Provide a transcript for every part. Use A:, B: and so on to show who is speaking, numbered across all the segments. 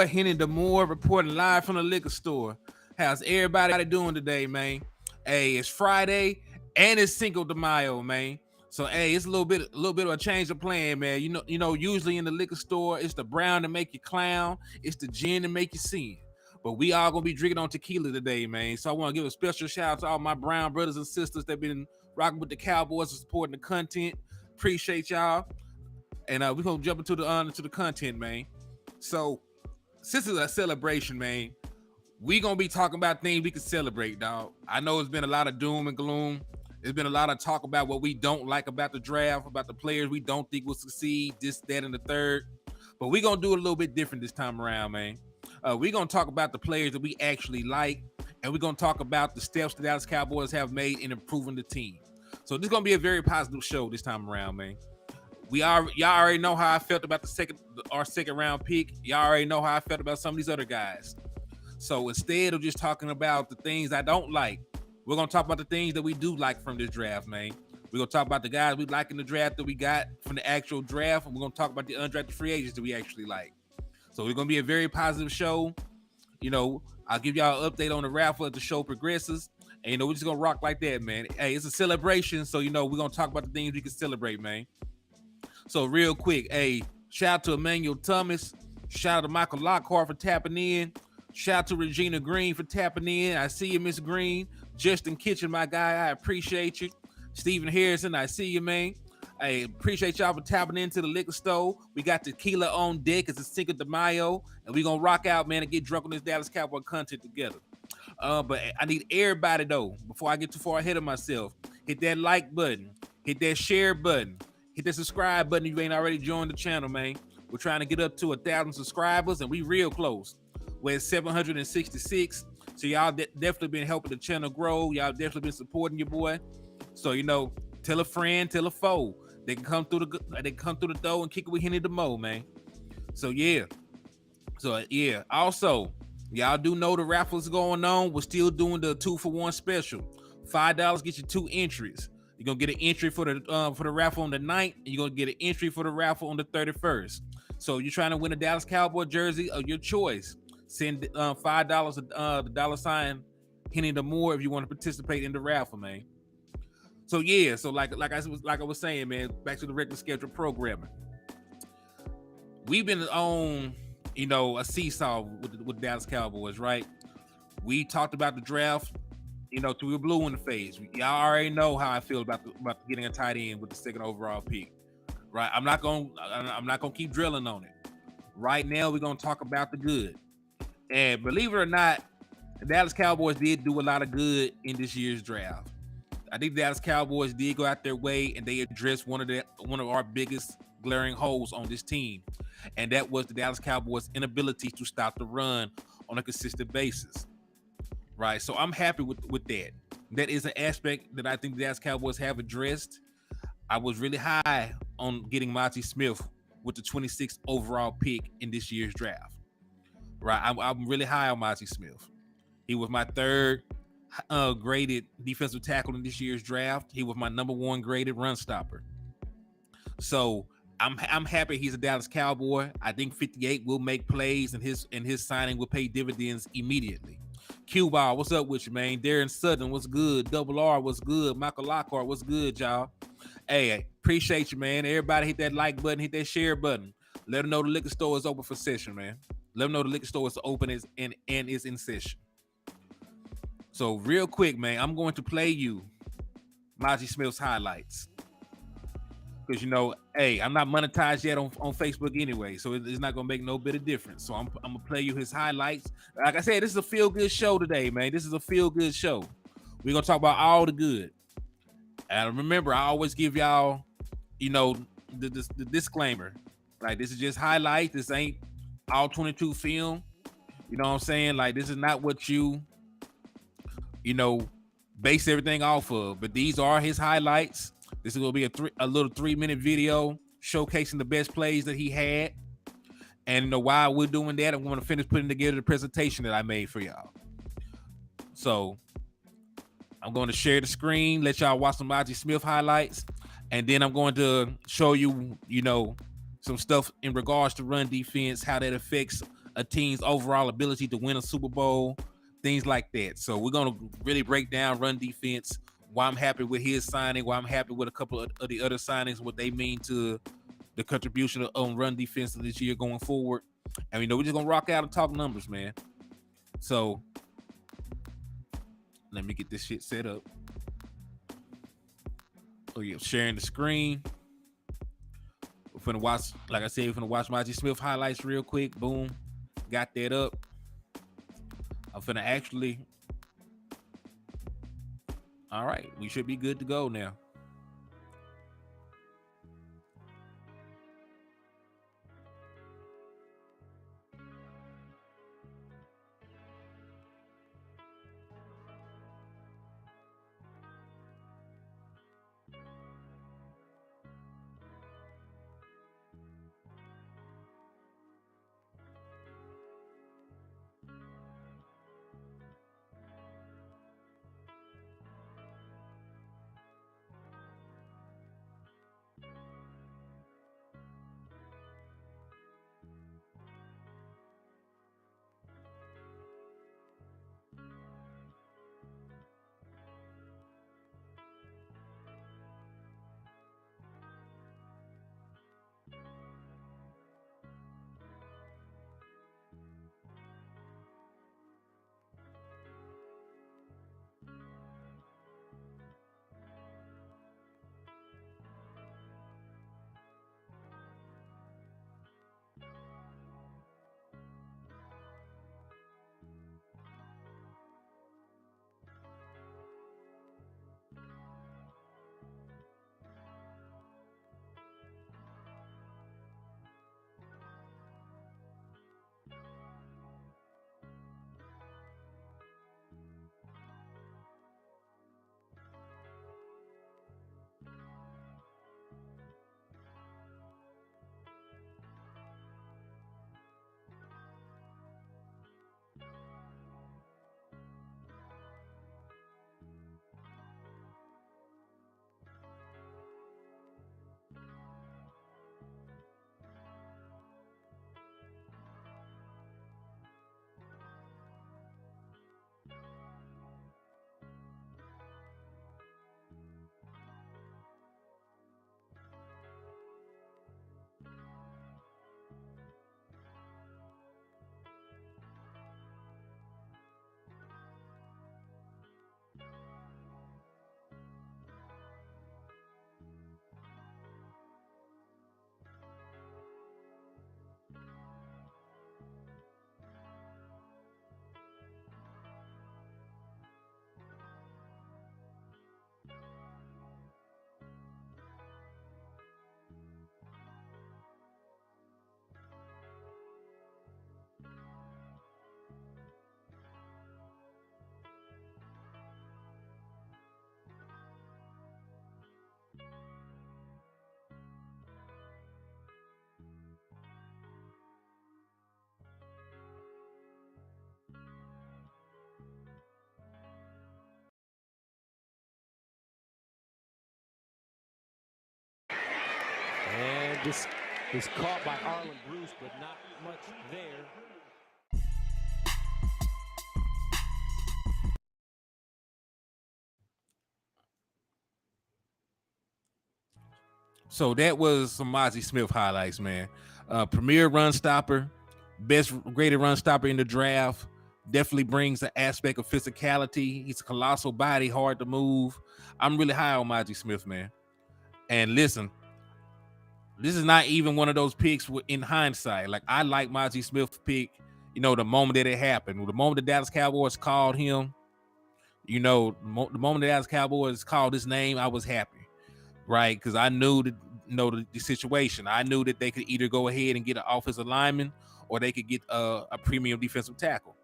A: Hennythemoor reporting live from the liquor store. How's everybody doing today, man? Hey, it's Friday and it's Cinco de Mayo, man. So hey, it's a little bit of a change of plan, man. Usually in the liquor store, it's the brown to make you clown, it's the gin to make you sin. But we all gonna be drinking on tequila today, man. So I want to give a special shout out to all my brown brothers and sisters that been rocking with the Cowboys and supporting the content. Appreciate y'all. And we're gonna jump into the content, man. So since it's a celebration, man, we gonna be talking about things we can celebrate, dog. I know it's been a lot of doom and gloom. There's been a lot of talk about what we don't like about the draft, about the players we don't think will succeed, this, that, and the third. But we gonna do it a little bit different this time around, man. We gonna talk about the players that we actually like, and we're gonna talk about the steps the Dallas Cowboys have made in improving the team. So this is gonna be a very positive show this time around, man. Y'all already know how I felt about our second round pick. Y'all already know how I felt about some of these other guys. So instead of just talking about the things I don't like, we're gonna talk about the things that we do like from this draft, man. We're gonna talk about the guys we like in the draft that we got from the actual draft, and we're gonna talk about the undrafted free agents that we actually like. So it's gonna be a very positive show. I'll give y'all an update on the raffle as the show progresses. And we're just gonna rock like that, man. Hey, it's a celebration, so we're gonna talk about the things we can celebrate, man. So real quick, hey, shout out to Emmanuel Thomas. Shout out to Michael Lockhart for tapping in. Shout out to Regina Green for tapping in. I see you, Miss Green. Justin Kitchen, my guy, I appreciate you. Stephen Harrison, I see you, man. I appreciate y'all for tapping into the liquor store. We got tequila on deck. It's a Cinco de Mayo, and we gonna rock out, man, and get drunk on this Dallas Cowboy content together. But I need everybody, though, before I get too far ahead of myself, hit that like button, hit that share button, hit that subscribe button if you ain't already joined the channel, man. We're trying to get up to 1,000 subscribers, and we real close. We're at 766. So y'all definitely been helping the channel grow. Y'all definitely been supporting your boy. So tell a friend, tell a foe. They can come through the door and kick it with Hennythemoor, man. So yeah. Also, y'all do know the raffles going on. We're still doing the 2-for-1 special. $5 gets you 2 entries. You're gonna get an entry for the raffle on the 9th, and you're gonna get an entry for the raffle on the 31st. So you're trying to win a Dallas Cowboy jersey of your choice. Send $5 the dollar sign Hennythemoor if you want to participate in the raffle, man. So yeah, so like I was saying, man, back to the regular schedule programming. We've been on a seesaw with Dallas Cowboys, right? We talked about the draft. Till we were blue in the face. Y'all already know how I feel about getting a tight end with the second overall pick, right? I'm not gonna keep drilling on it. Right now, we're gonna talk about the good. And believe it or not, the Dallas Cowboys did do a lot of good in this year's draft. I think the Dallas Cowboys did go out their way and they addressed one of our biggest glaring holes on this team, and that was the Dallas Cowboys' inability to stop the run on a consistent basis. Right, so I'm happy with that. That is an aspect that I think the Dallas Cowboys have addressed. I was really high on getting Monty Smith with the 26th overall pick in this year's draft. Right, I'm really high on Monty Smith. He was my third graded defensive tackle in this year's draft. He was my number 1 graded run stopper. So I'm happy he's a Dallas Cowboy. I think 58 will make plays, and his signing will pay dividends immediately. Q-Ball, what's up with you, man? Darren Sutton, what's good? Double R, what's good? Michael Lockhart, what's good, y'all? Hey, appreciate you, man. Everybody hit that like button, hit that share button. Let them know the liquor store is open for session, man. Let them know the liquor store is open and is in session. So real quick, man, I'm going to play you Monty Smith's highlights. Because, I'm not monetized yet on Facebook anyway, so it's not going to make no bit of difference. So I'm going to play you his highlights. Like I said, this is a feel-good show today, man. This is a feel-good show. We're going to talk about all the good. And remember, I always give y'all, the disclaimer. Like, this is just highlights. This ain't all 22 film. You know what I'm saying? Like, this is not what you base everything off of. But these are his highlights. This is going to be a little 3-minute video showcasing the best plays that he had. And while we're doing that, I'm going to finish putting together the presentation that I made for y'all. So I'm going to share the screen, let y'all watch some Monty Smith highlights. And then I'm going to show you, some stuff in regards to run defense, how that affects a team's overall ability to win a Super Bowl, things like that. So we're gonna really break down run defense, why I'm happy with his signing, why I'm happy with a couple of the other signings, what they mean to the contribution on run defense this year going forward. And we're just gonna rock out and talk numbers, man. So let me get this shit set up. Oh yeah, sharing the screen. We're finna watch, like I said, we're finna watch Maji Smith highlights real quick. Boom, got that up. I'm finna actually. All right, we should be good to go now.
B: And this is caught by Arlen Bruce, but not much there.
A: So that was some Mazi Smith highlights, man. Premier run stopper, best graded run stopper in the draft. Definitely brings the aspect of physicality. He's a colossal body, hard to move. I'm really high on Maji Smith, man. And listen, this is not even one of those picks in hindsight. Like, I like Maji Smith pick, the moment that it happened. The moment the Dallas Cowboys called him, the moment the Dallas Cowboys called his name, I was happy, right? Because I knew the situation. I knew that they could either go ahead and get an offensive lineman or they could get a premium defensive tackle.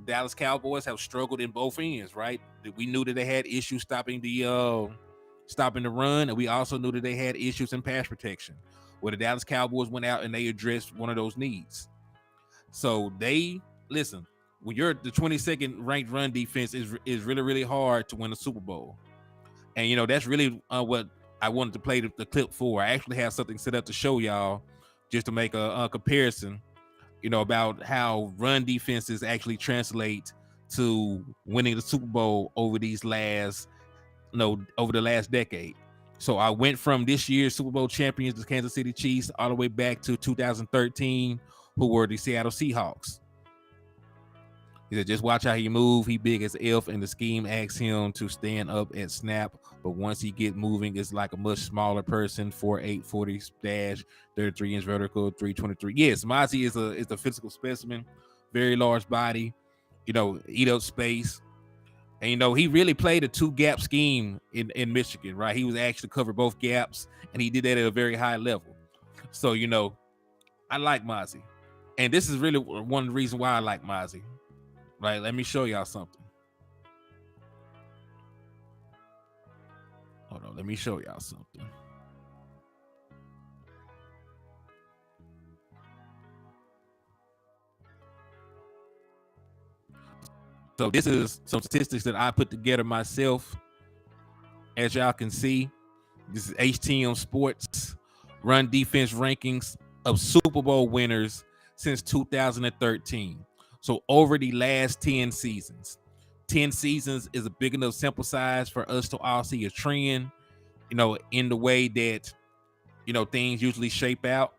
A: Dallas Cowboys have struggled in both ends, right? We knew that they had issues stopping the run, and we also knew that they had issues in pass protection, where the Dallas Cowboys went out and they addressed one of those needs. So listen, when you're the 22nd ranked run defense, is really, really hard to win a Super Bowl. And that's really what I wanted to play the clip for. I actually have something set up to show y'all, just to make a comparison about how run defenses actually translate to winning the Super Bowl over these last, over the last decade. So I went from this year's Super Bowl champions, the Kansas City Chiefs, all the way back to 2013, who were the Seattle Seahawks. He said, just watch how he move. He big as elf, and the scheme asks him to stand up at snap. But once he get moving, it's like a much smaller person, 4'8", 40 dash, 33-inch vertical, 323. Yes, Mozzie is a physical specimen, very large body, eat up space. And, he really played a two-gap scheme in Michigan, right? He was actually covered both gaps, and he did that at a very high level. So, I like Mozzie. And this is really one of the reasons why I like Mozzie. Right, let me show y'all something. Hold on, let me show y'all something. So this is some statistics that I put together myself. As y'all can see, this is HTM Sports run defense rankings of Super Bowl winners since 2013. So over the last 10 seasons. 10 seasons is a big enough sample size for us to all see a trend, in the way that, things usually shape out.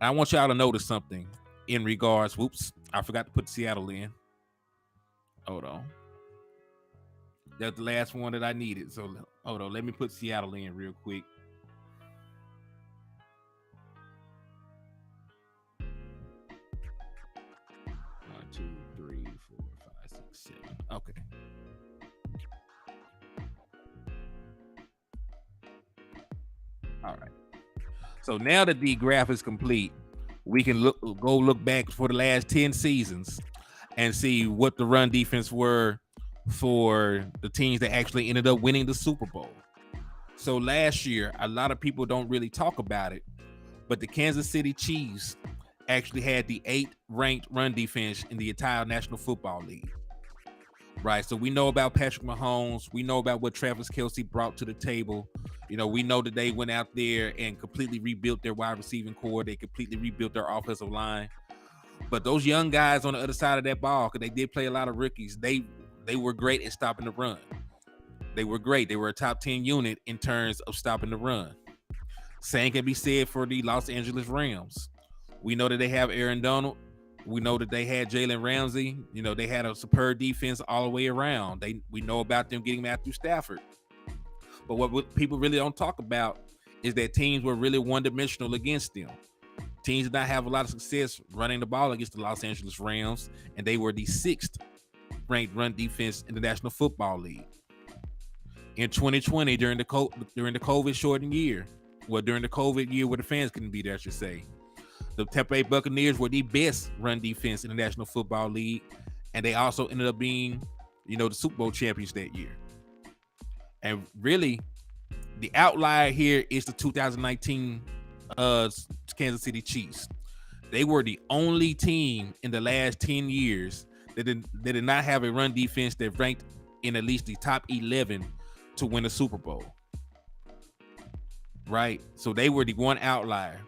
A: I want y'all to notice something in regards. Whoops, I forgot to put Seattle in. Hold on. That's the last one that I needed. So hold on, let me put Seattle in real quick. Okay. All right. So now that the graph is complete, we can go look back for the last 10 seasons and see what the run defense were for the teams that actually ended up winning the Super Bowl. So last year, a lot of people don't really talk about it, but the Kansas City Chiefs actually had the 8th ranked run defense in the entire National Football League. Right, so we know about Patrick Mahomes. We know about what Travis Kelce brought to the table. We know that they went out there and completely rebuilt their wide receiving core. They completely rebuilt their offensive line. But those young guys on the other side of that ball, because they did play a lot of rookies, they were great at stopping the run. They were great. They were a top 10 unit in terms of stopping the run. Same can be said for the Los Angeles Rams. We know that they have Aaron Donald. We know that they had Jalen Ramsey. They had a superb defense all the way around. We know about them getting Matthew Stafford. But what people really don't talk about is that teams were really one-dimensional against them. Teams did not have a lot of success running the ball against the Los Angeles Rams, and they were the 6th ranked run defense in the National Football League. In 2020, during the COVID shortened year, during the COVID year where the fans couldn't be there, I should say, the Tampa Bay Buccaneers were the best run defense in the National Football League, and they also ended up being, the Super Bowl champions that year. And really, the outlier here is the 2019 Kansas City Chiefs. They were the only team in the last 10 years that did not have a run defense that ranked in at least the top 11 to win a Super Bowl. Right? So they were the one outlier.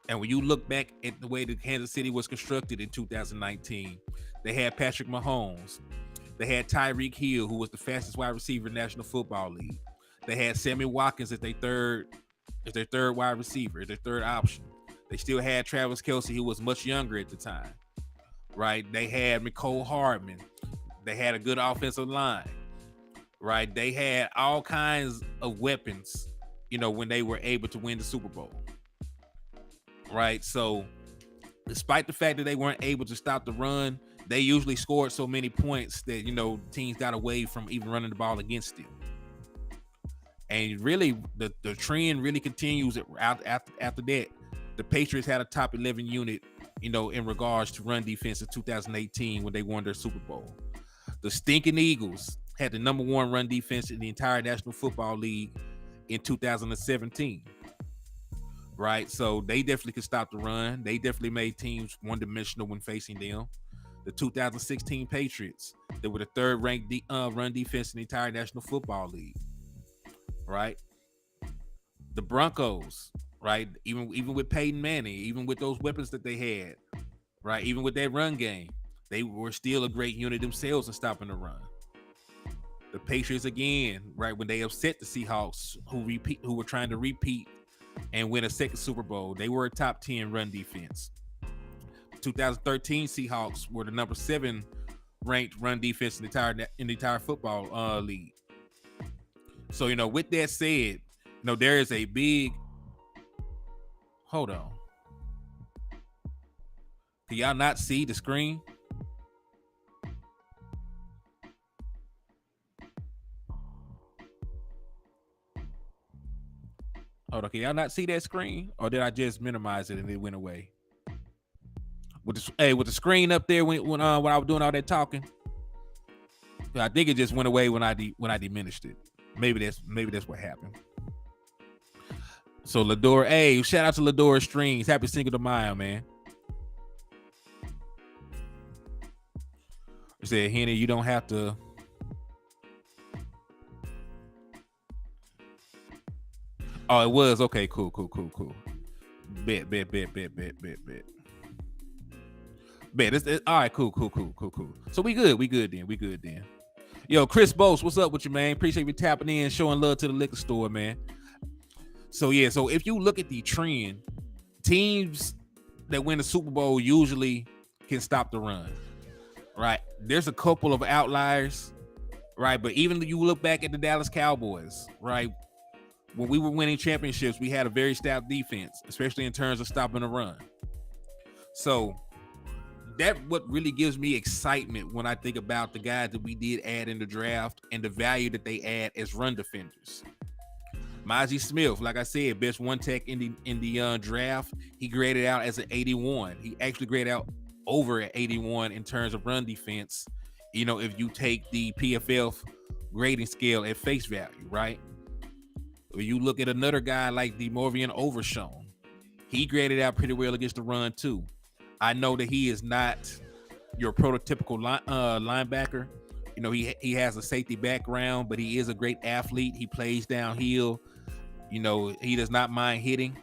A: And when you look back at the way that Kansas City was constructed in 2019, they had Patrick Mahomes. They had Tyreek Hill, who was the fastest wide receiver in the National Football League. They had Sammy Watkins as their third wide receiver, as their third option. They still had Travis Kelce, who was much younger at the time. Right? They had Mecole Hardman. They had a good offensive line. Right? They had all kinds of weapons, when they were able to win the Super Bowl. Right? So despite the fact that they weren't able to stop the run, they usually scored so many points that, teams got away from even running the ball against them. And really, the trend really continues after that. The Patriots had a top 11 unit, in regards to run defense in 2018 when they won their Super Bowl. The stinking Eagles had the number 1 run defense in the entire National Football League in 2017. Right, so they definitely could stop the run. They definitely made teams one-dimensional when facing them. The 2016 Patriots, they were the 3rd ranked run defense in the entire National Football League. Right, the Broncos, right, even with Peyton Manning, even with those weapons that they had, right? Even with that run game, they were still a great unit themselves in stopping the run. The Patriots again, right, when they upset the Seahawks, who were trying to repeat and win a second Super Bowl, they were a top 10 run defense. 2013 Seahawks were the number 7 ranked run defense in the entire football league. So, with that said, there is a big. Hold on. Can y'all not see the screen? Hold on. Can y'all not see that screen? Or did I just minimize it and it went away? With the screen up there when I was doing all that talking, I think it just went away when I diminished it. Maybe that's what happened. So Lador, shout out to Lador Strings. Happy Cinco de Mayo, man. He said, Henny, you don't have to. Oh, it was okay. Cool. Bet. It's all right. Cool. So we good then. Yo, Chris Bose, what's up with you, man? Appreciate you tapping in, showing love to the liquor store, man. So if you look at the trend, teams that win the Super Bowl usually can stop the run, right? There's a couple of outliers, right? But even if you look back at the Dallas Cowboys, right? When we were winning championships, we had a very stout defense, especially in terms of stopping the run. So that's what really gives me excitement when I think about the guys that we did add in the draft and the value that they add as run defenders. Mazi Smith, like I said, best one tech in the draft. He graded out as an 81. He actually graded out over at 81 in terms of run defense. If you take the PFF grading scale at face value, right? When you look at another guy like DeMorvian Overshown, he graded out pretty well against the run too. I know that he is not your prototypical linebacker. He has a safety background, but he is a great athlete. He plays downhill. He does not mind hitting.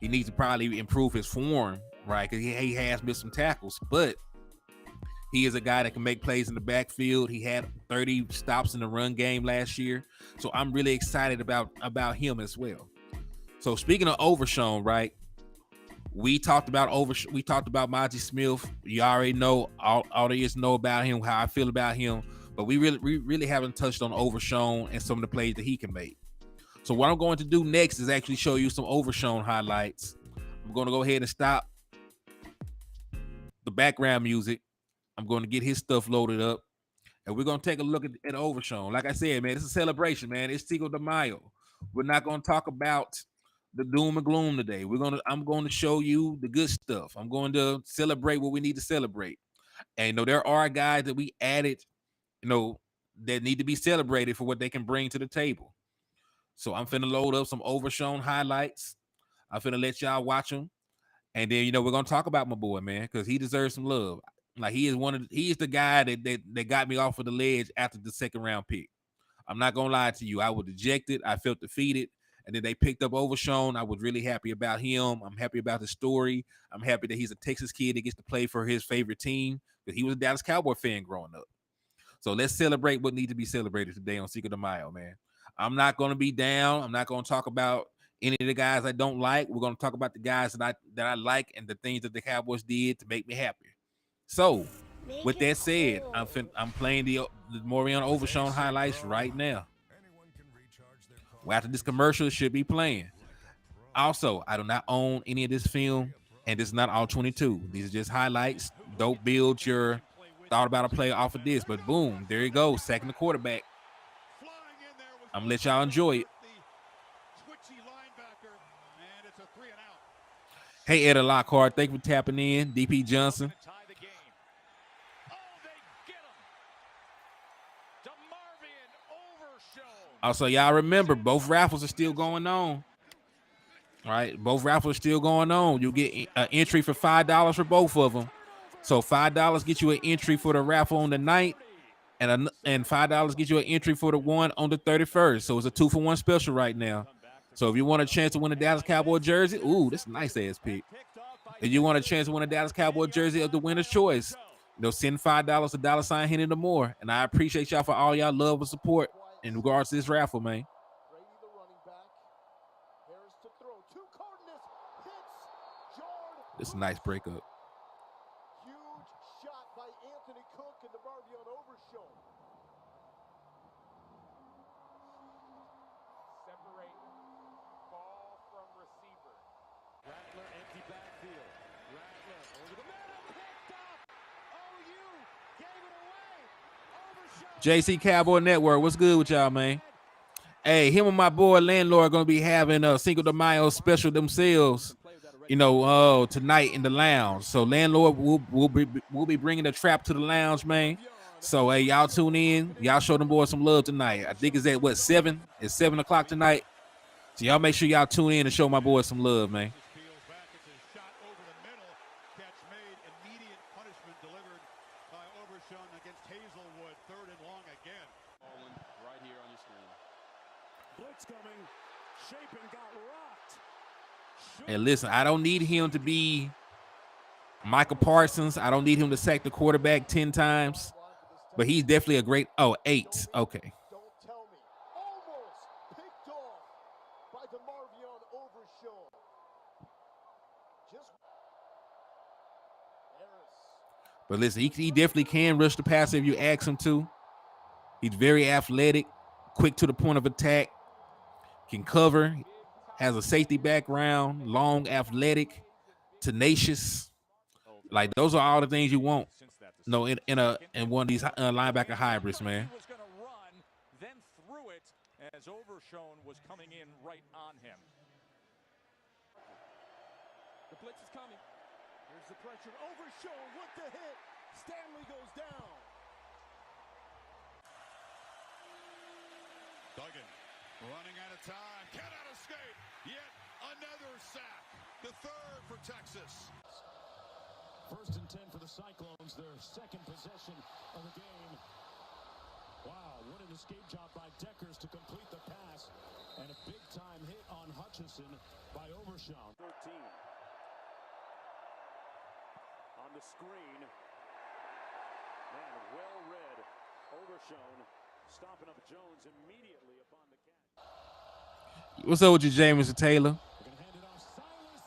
A: He needs to probably improve his form, right? Because he has missed some tackles, but he is a guy that can make plays in the backfield. He had 30 stops in the run game last year. So I'm really excited about him as well. So speaking of Overshown, right? We talked about Mazi Smith. You already know all there is to know about him, how I feel about him. But we really haven't touched on Overshown and some of the plays that he can make. So what I'm going to do next is actually show you some Overshown highlights. I'm going to go ahead and stop the background music. I'm going to get his stuff loaded up, and we're going to take a look at Overshown. Like I said, man, it's a celebration, man. It's Cinco de Mayo. We're not going to talk about the doom and gloom today. I'm going to show you the good stuff. I'm going to celebrate what we need to celebrate. And there are guys that we added, that need to be celebrated for what they can bring to the table. So I'm finna load up some Overshown highlights. I'm finna let y'all watch them. And then, we're going to talk about my boy, man, because he deserves some love. Like he is the guy that got me off of the ledge after the second round pick. I'm not going to lie to you. I was dejected. I felt defeated. And then they picked up Overshown. I was really happy about him. I'm happy about the story. I'm happy that he's a Texas kid that gets to play for his favorite team. But he was a Dallas Cowboy fan growing up. So let's celebrate what needs to be celebrated today on Cinco de Mayo, man. I'm not going to be down. I'm not going to talk about any of the guys I don't like. We're going to talk about the guys that I like and the things that the Cowboys did to make me happy. So, with that said, I'm playing the Morion Overshown highlights right now. Well, after this commercial, it should be playing. Also, I do not own any of this film, and this is not all 22. These are just highlights. Don't build your thought about a play off of this, but boom, there you go, sacking the quarterback. I'm gonna let y'all enjoy it. Hey, Ed Lockhart, thank you for tapping in. DP Johnson. Also, y'all remember, both raffles are still going on. All right, both raffles are still going on. You'll get an entry for $5 for both of them. So $5 get you an entry for the raffle on the 9th, and $5 get you an entry for the one on the 31st. So it's a 2-for-1 special right now. So if you want a chance to win a Dallas Cowboy jersey, ooh, that's a nice ass pick. If you want a chance to win a Dallas Cowboy jersey of the winner's choice, send $5 to $ Hennythemoor. And I appreciate y'all for all y'all love and support in regards to this raffle, man. This is a nice breakup.
C: Huge shot by Anthony Cook and the Marvion overshown.
B: Separate ball from receiver. Rattler empty backfield. Rattler over the middle, picked up. OU gave it away.
A: JC Cowboy Network, what's good with y'all, man? Hey, him and my boy Landlord are gonna be having a Cinco de Mayo special themselves, tonight in the lounge. So Landlord will be bringing the trap to the lounge, man. So hey, y'all tune in. Y'all show them boys some love tonight. I think it's at 7? It's 7 o'clock tonight. So y'all make sure y'all tune in and show my boys some love, man. And listen, I don't need him to be Michael Parsons. I don't need him to sack the quarterback 10 times. But he's definitely a great 8. Okay.
C: Don't tell me. Almost picked off by the Marvion overshown.
A: But listen, he definitely can rush the passer if you ask him to. He's very athletic, quick to the point of attack, can cover, has a safety background, long, athletic, tenacious. Like those are all the things you want. In one of these linebacker hybrids, man.
D: Was going to run, then threw it as Overshown was coming in right on him.
C: The blitz is coming. Here's the pressure. Overshown with the hit. Stanley goes down.
E: Duggan running out of time. Cannot escape. Yet another sack. The third for Texas.
F: 1st and 10 for the Cyclones, their second possession of the game. Wow, what an escape job by Deckers to complete the pass. And a big-time hit on Hutchinson by Overshown.
B: 13. On the screen. Man, well read. Overshown stopping up Jones immediately upon the catch.
A: What's up with you, James and Taylor?
F: We're going to hand it off. Silas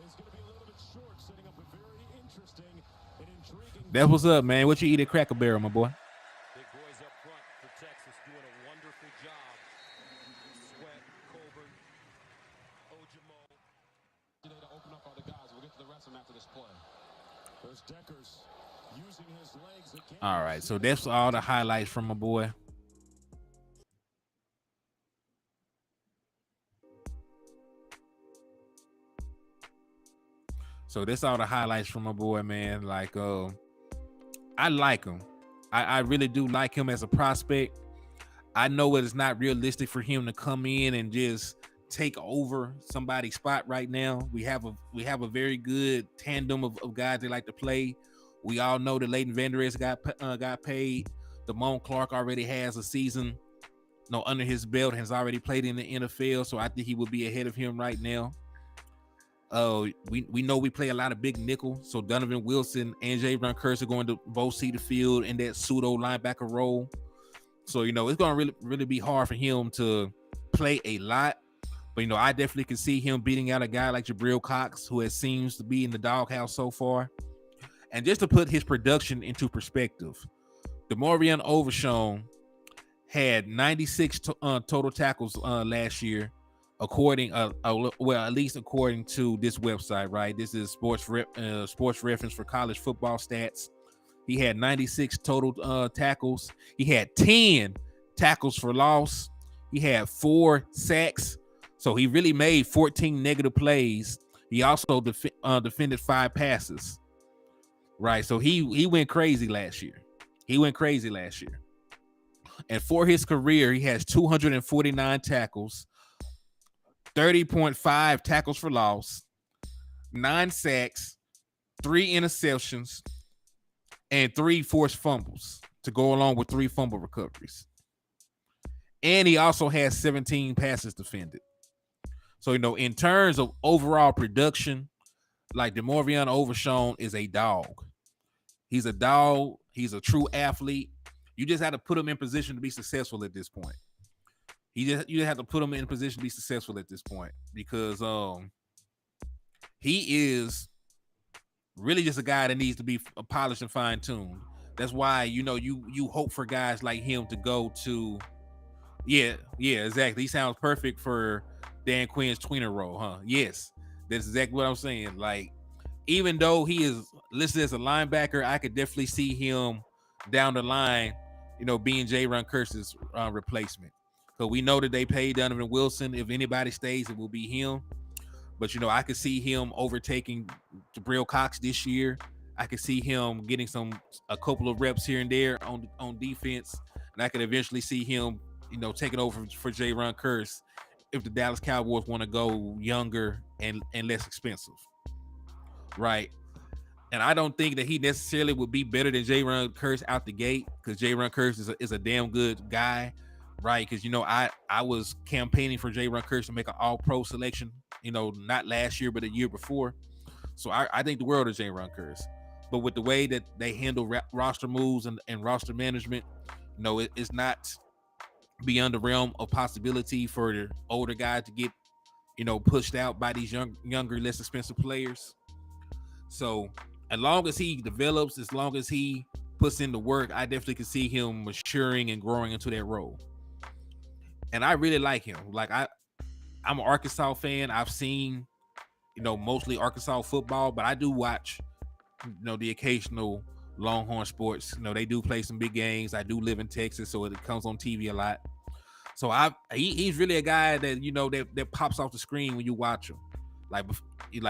F: is going to be a little bit short, setting up a very interesting and intriguing.
A: That's what's up, man. What you eat at Cracker Barrel, my boy?
D: Big boys up front for Texas doing a wonderful job. Sweat, Colburn, Ojimo.
F: To open up other guys. We'll get to the rest of them after this play. There's Deckers using his legs again.
A: All right, so that's all the highlights from my boy. So that's all the highlights from my boy, man. Like, I like him. I really do like him as a prospect. I know it is not realistic for him to come in and just take over somebody's spot right now. We have a very good tandem of guys that like to play. We all know that Leighton Vander Esch got paid. Damone Clark already has a season under his belt, has already played in the NFL, so I think he will be ahead of him right now. We know we play a lot of big nickel, so Donovan Wilson and Javon Curse are going to both see the field in that pseudo linebacker role. So it's going to really be hard for him to play a lot. But I definitely can see him beating out a guy like Jabril Cox, who seems to be in the doghouse so far. And just to put his production into perspective, DeMarvion Overshown had 96 total tackles last year, according at least according to this website, right? This is sports reference for college football stats. He had 96 total tackles. He had 10 tackles for loss. He had 4 sacks. So he really made 14 negative plays. He also defended 5 passes. Right. So he went crazy last year. And for his career, he has 249 tackles, 30.5 tackles for loss, 9 sacks, 3 interceptions, and 3 forced fumbles to go along with 3 fumble recoveries. And he also has 17 passes defended. So, in terms of overall production, like DeMorvion Overshown is a dog. He's a dog. He's a true athlete. You just have to put him in position to be successful at this point. You just have to put him in position to be successful at this point because he is really just a guy that needs to be polished and fine tuned. That's why you hope for guys like him to go to. Yeah, exactly. He sounds perfect for Dan Quinn's tweener role, huh? Yes, that's exactly what I'm saying. Like, even though he is listed as a linebacker, I could definitely see him down the line, being J-Ron Curse's replacement. Because we know that they paid Donovan Wilson. If anybody stays, it will be him. But, I could see him overtaking Jabril Cox this year. I could see him getting a couple of reps here and there on defense. And I could eventually see him, taking over for J-Ron Curse if the Dallas Cowboys want to go younger and less expensive. Right. And I don't think that he necessarily would be better than J-Ron Curse out the gate because J-Ron Curse is a damn good guy. Right. Because, I was campaigning for J-Ron Curse to make an all-pro selection, not last year, but a year before. So I think the world of J-Ron Curse. But with the way that they handle roster moves and roster management, it's not beyond the realm of possibility for the older guys to get, pushed out by these younger, less expensive players. So as long as he develops, as long as he puts in the work, I definitely can see him maturing and growing into that role. And I really like him. Like I'm an Arkansas fan. I've seen, mostly Arkansas football, but I do watch, the occasional Longhorn sports. They do play some big games. I do live in Texas, so it comes on TV a lot. So he's really a guy that, that pops off the screen when you watch him. Like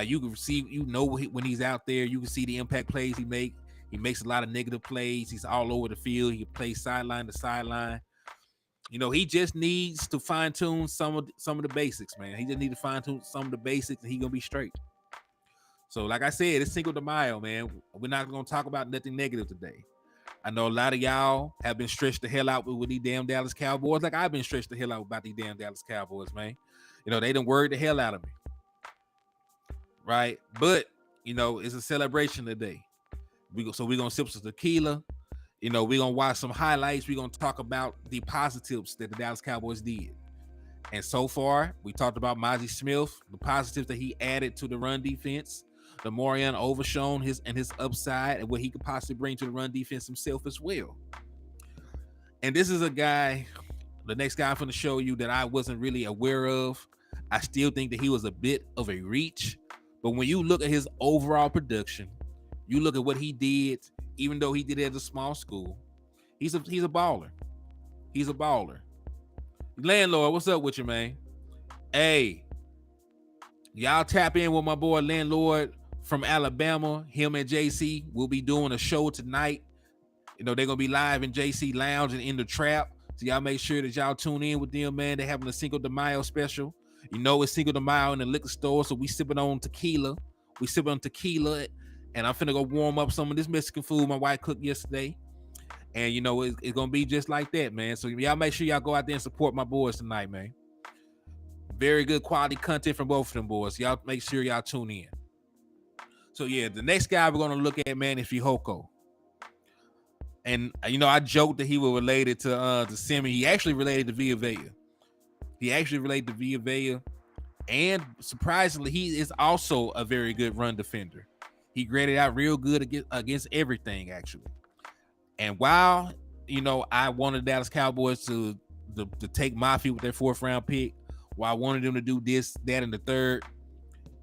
A: you can see, when he's out there, you can see the impact plays he makes. He makes a lot of negative plays. He's all over the field. He plays sideline to sideline. He just needs to fine tune some of the basics, man. He just needs to fine tune some of the basics, and he's gonna be straight. So, like I said, it's Cinco de Mayo, man. We're not gonna talk about nothing negative today. I know a lot of y'all have been stretched the hell out with these damn Dallas Cowboys. Like I've been stretched the hell out about these damn Dallas Cowboys, man. They done worried the hell out of me. Right? But, it's a celebration today. We're going to sip some tequila. We're going to watch some highlights. We're going to talk about the positives that the Dallas Cowboys did. And so far, we talked about Mozzie Smith, the positives that he added to the run defense, the Morian Overshown his upside and what he could possibly bring to the run defense himself as well. And this is a guy, the next guy I'm going to show you that I wasn't really aware of. I still think that he was a bit of a reach. But when you look at his overall production, you look at what he did, even though he did it at a small school, he's a baller. He's a baller. Landlord, what's up with you, man? Hey, y'all tap in with my boy Landlord from Alabama. Him and JC will be doing a show tonight. They're going to be live in JC Lounge and in the Trap. So y'all make sure that y'all tune in with them, man. They're having a Cinco de Mayo special. It's Cinco de Mayo in the liquor store, so we sipping on tequila. And I'm finna go warm up some of this Mexican food my wife cooked yesterday. And, it's going to be just like that, man. So y'all make sure y'all go out there and support my boys tonight, man. Very good quality content from both of them boys. Y'all make sure y'all tune in. So, yeah, the next guy we're going to look at, man, is Fihoko. And, I joked that he was related to Simi. He actually related to Villa. And surprisingly, he is also a very good run defender. He graded out real good against everything, actually. And while, I wanted Dallas Cowboys to take Mafia with their 4th round pick, while I wanted them to do this, that, and the third,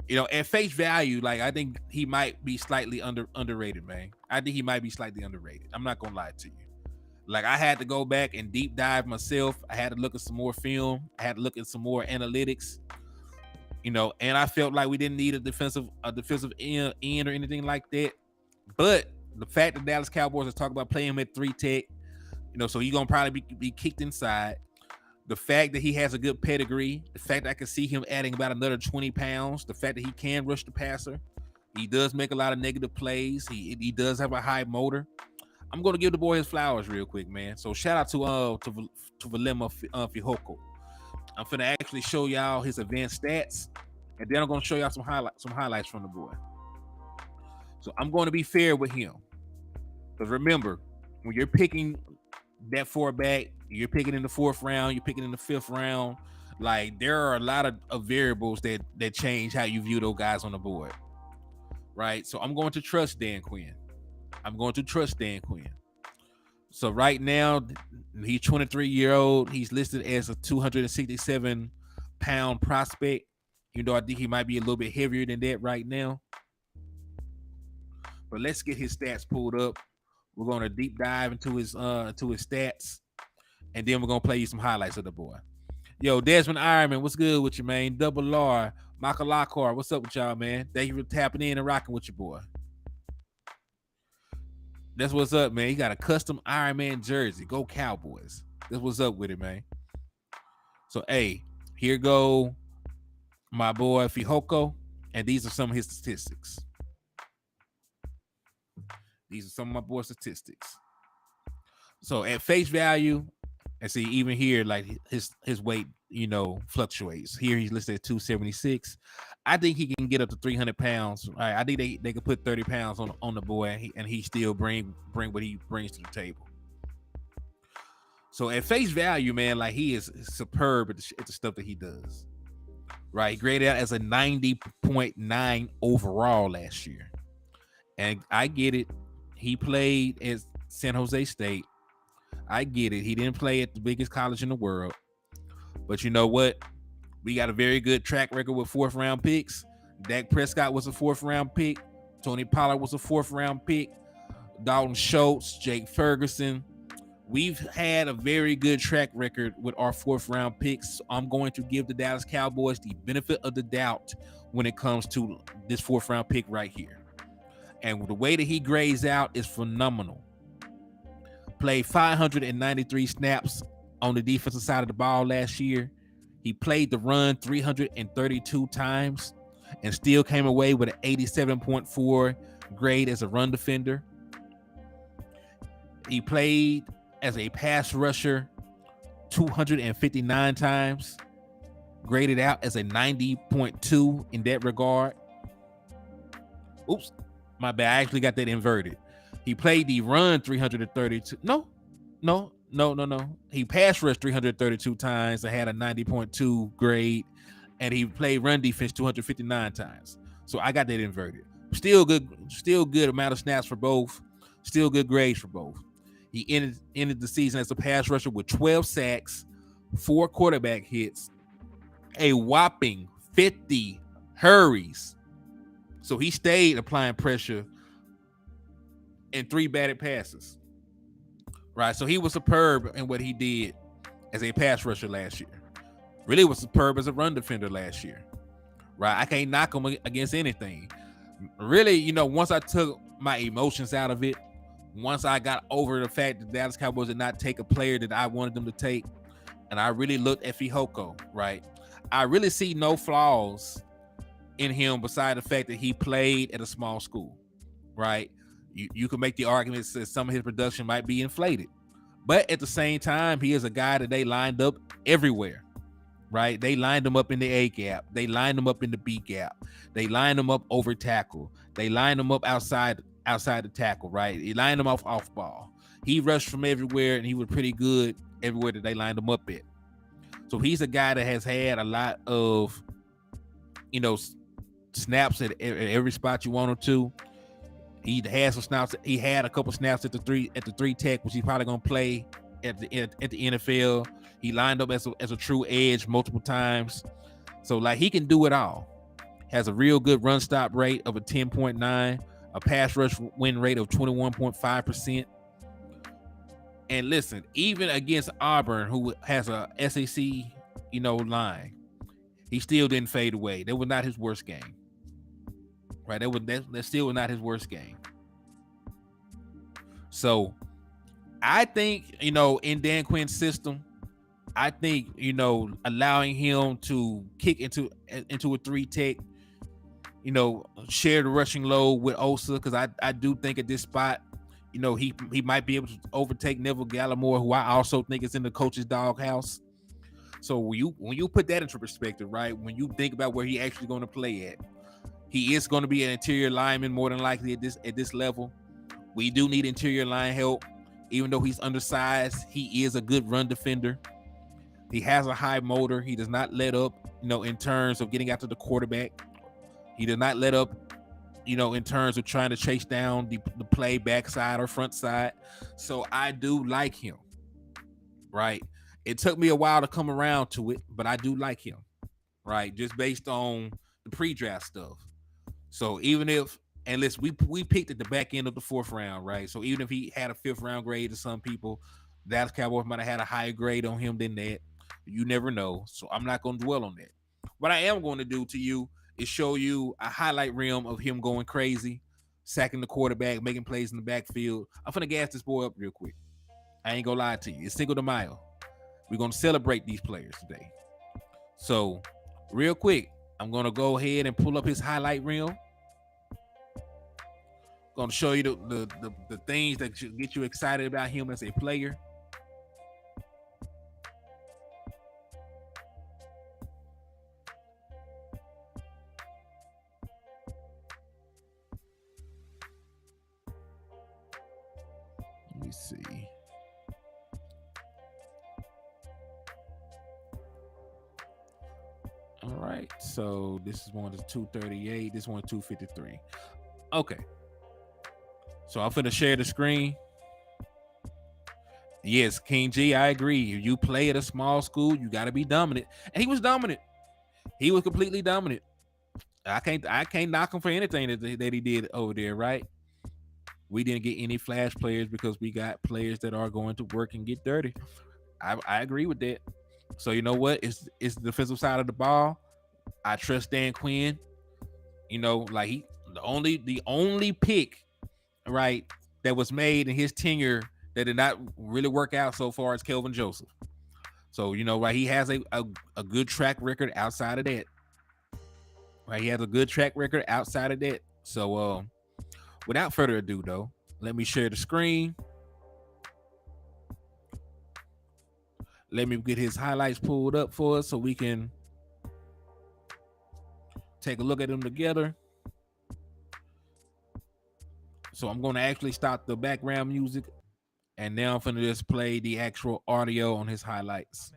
A: at face value, like, I think he might be slightly underrated, man. I think he might be slightly underrated. I'm not going to lie to you. Like, I had to go back and deep dive myself. I had to look at some more film. I had to look at some more analytics. And I felt like we didn't need a defensive end or anything like that. But the fact that Dallas Cowboys are talking about playing him at 3 tech, so he's gonna probably be kicked inside. The fact that he has a good pedigree, the fact that I can see him adding about another 20 pounds, the fact that he can rush the passer, he does make a lot of negative plays. He does have a high motor. I'm gonna give the boy his flowers real quick, man. So shout out to Vilema Fihoko. I'm finna actually show y'all his advanced stats, and then I'm gonna show y'all some highlights from the boy. So I'm going to be fair with him. Because remember, when you're picking that 4-back, you're picking in the 4th round, you're picking in the 5th round. Like, there are a lot of variables that change how you view those guys on the board. Right? So I'm going to trust Dan Quinn. So right now, he's 23-year-old. He's listed as a 267-pound prospect. You know, I think he might be a little bit heavier than that right now. But let's get his stats pulled up. We're going to deep dive into his stats, and then we're going to play you some highlights of the boy. Yo, Desmond Ironman, what's good with you, man? Double R, Michael Lockhart, what's up with y'all, man? Thank you for tapping in and rocking with your boy. That's what's up, man. He got a custom Iron Man jersey. Go Cowboys. That's what's up with it, man. So, hey, here go my boy Fihoko, and these are some of his statistics. So, at face value, and see, even here, like his weight, you know, fluctuates. Here he's listed at 276. I think he can get up to 300 pounds. Right? I think they could put 30 pounds on the boy, and he still bring what he brings to the table. So at face value, man, like he is superb at the stuff that he does. Right, he graded out as a 90.9 overall last year, and I get it. He played at San Jose State. I get it. He didn't play at the biggest college in the world, but you know what? We got a very good track record with 4th round picks. Dak Prescott was a 4th round pick. Tony Pollard was a 4th round pick. Dalton Schultz, Jake Ferguson. We've had a very good track record with our 4th round picks. So I'm going to give the Dallas Cowboys the benefit of the doubt when it comes to this 4th round pick right here. And the way that he grades out is phenomenal. Played 593 snaps on the defensive side of the ball last year. He played the run 332 times and still came away with an 87.4 grade as a run defender. He played as a pass rusher 259 times, graded out as a 90.2 in that regard. Oops, my bad. I actually got that inverted. He played the run 332. No. He pass rushed 332 times and had a 90.2 grade, and he played run defense 259 times. So I got that inverted. Still good amount of snaps for both. Still good grades for both. He ended the season as a pass rusher with 12 sacks, 4 quarterback hits, a whopping 50 hurries. So he stayed applying pressure and 3 batted passes. Right, so he was superb in what he did as a pass rusher last year. Really was superb as a run defender last year. Right, I can't knock him against anything. Really, you know, once I took my emotions out of it, once I got over the fact that Dallas Cowboys did not take a player that I wanted them to take, and I really looked at Fihoko, right, I really see no flaws in him beside the fact that he played at a small school, right? You can make the argument that some of his production might be inflated, but at the same time, he is a guy that they lined up everywhere, right? They lined him up in the A gap. They lined him up in the B gap. They lined him up over tackle. They lined him up outside the tackle, right? They lined him off ball. He rushed from everywhere, and he was pretty good everywhere that they lined him up at. So he's a guy that has had a lot of, you know, snaps at every spot you want him to. He had some snaps. He had a couple snaps at the three tech, which he's probably gonna play at the NFL. He lined up as a true edge multiple times, so like he can do it all. Has a real good run stop rate of a 10.9, a pass rush win rate of 21.5%. And listen, even against Auburn, who has a SEC, you know, line, he still didn't fade away. That was not his worst game. Right, that still was not his worst game. So I think, you know, in Dan Quinn's system, I think, you know, allowing him to kick into a 3-tech, you know, share the rushing load with Osa, because I do think at this spot, you know, he might be able to overtake Neville Gallimore, who I also think is in the coach's doghouse. So when you put that into perspective, right, when you think about where he actually going to play at, He is going to be an interior lineman more than likely at this level. We do need interior line help. Even though he's undersized, he is a good run defender. He has a high motor. He does not let up, in terms of getting after the quarterback. He does not let up, in terms of trying to chase down the play backside or front side. So I do like him, right? It took me a while to come around to it, but I do like him, right? Just based on the pre-draft stuff. So even if, and listen, we picked at the back end of the 4th round, right? So even if he had a 5th round grade to some people, Dallas Cowboys might have had a higher grade on him than that. You never know. So I'm not going to dwell on that. What I am going to do to you is show you a highlight reel of him going crazy, sacking the quarterback, making plays in the backfield. I'm going to gas this boy up real quick. I ain't going to lie to you. It's Cinco de Mayo. We're going to celebrate these players today. So real quick, I'm going to go ahead and pull up his highlight reel. Going to show you the things that should get you excited about him as a player. Let me see. All right, so this is one is 238. This one 253. Okay. So I'm finna share the screen. Yes, King G, I agree. If you play at a small school, you got to be dominant. And he was dominant. He was completely dominant. I can't knock him for anything that he did over there, right? We didn't get any flash players because we got players that are going to work and get dirty. I agree with that. So you know what? It's the defensive side of the ball. I trust Dan Quinn. Like the only pick, right, that was made in his tenure that did not really work out so far is Kelvin Joseph. So, right, he has a good track record outside of that. Right, he has a good track record outside of that. So, without further ado, though, let me share the screen. Let me get his highlights pulled up for us so we can take a look at them together. So I'm going to actually stop the background music, and now I'm going to just play the actual audio on his highlights.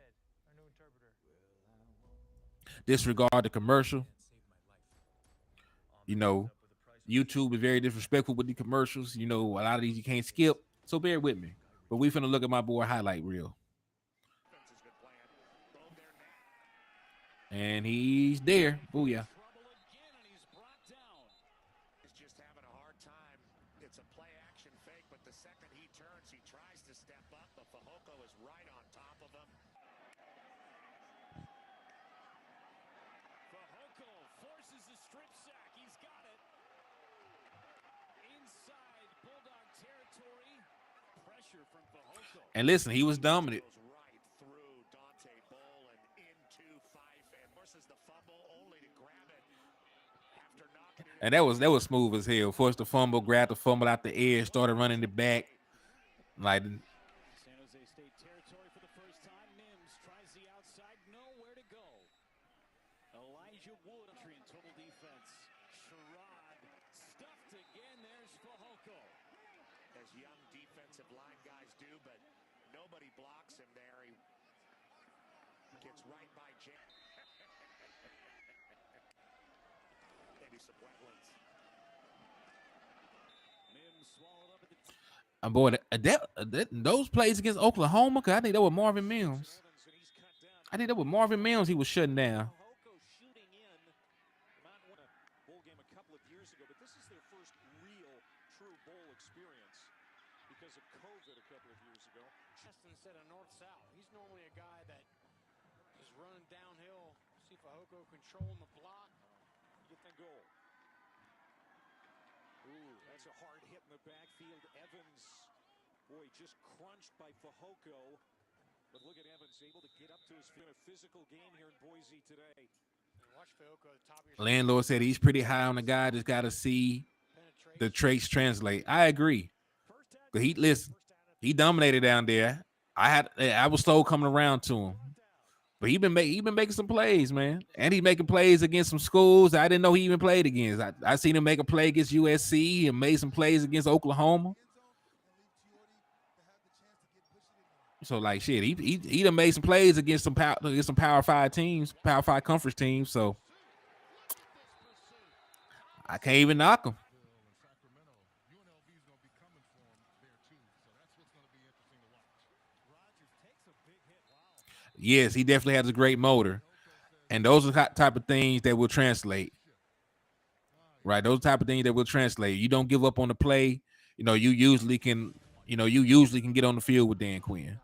A: Disregard the commercial. YouTube is very disrespectful with the commercials. A lot of these you can't skip, so bear with me. But we finna look at my boy highlight reel. And he's there. Booyah. And listen, he was dominant. And that was smooth as hell. Forced the fumble, grabbed the fumble out the air, started running it back. Like
B: San Jose State territory for the first time. Mims tries the outside, nowhere to go. Elijah Wood entry in total defense. Sherrod stuffed again. There's Fehoko.
G: As young defensive line guys do, but nobody blocks him there. He gets right by Jam. Maybe some wetlands.
B: Mims swallowed up at the
A: boy, those plays against Oklahoma, because I think that was Marvin Mims. I think that was Marvin Mims he was shutting down.
B: shooting in. Not won a bowl game a couple of years ago, but this is their first real, true bowl experience because of COVID a couple of years ago.
H: Just instead of north-south. He's normally a guy that is running downhill. See Fehoko controlling the block.
B: Get the goal. Ooh, that's a hard hit in the backfield. Evans, boy, just crunched by Fehoko. But look at Evans, able to get up to his feet. A physical game here in Boise today.
H: Watch Fehoko at the top of your
A: Landlord said he's pretty high on the guy. Just got to see the traits translate. I agree. But he dominated down there. I was slow coming around to him. But he been making some plays, man, and he making plays against some schools I didn't know he even played against. I seen him make a play against USC and made some plays against Oklahoma. So like shit, he done made some plays against some Power 5 teams, Power 5 conference teams. So I can't even knock him. Yes, he definitely has a great motor. And those are the type of things that will translate. Right? Those type of things that will translate. You don't give up on the play. You usually can get on the field with Dan Quinn.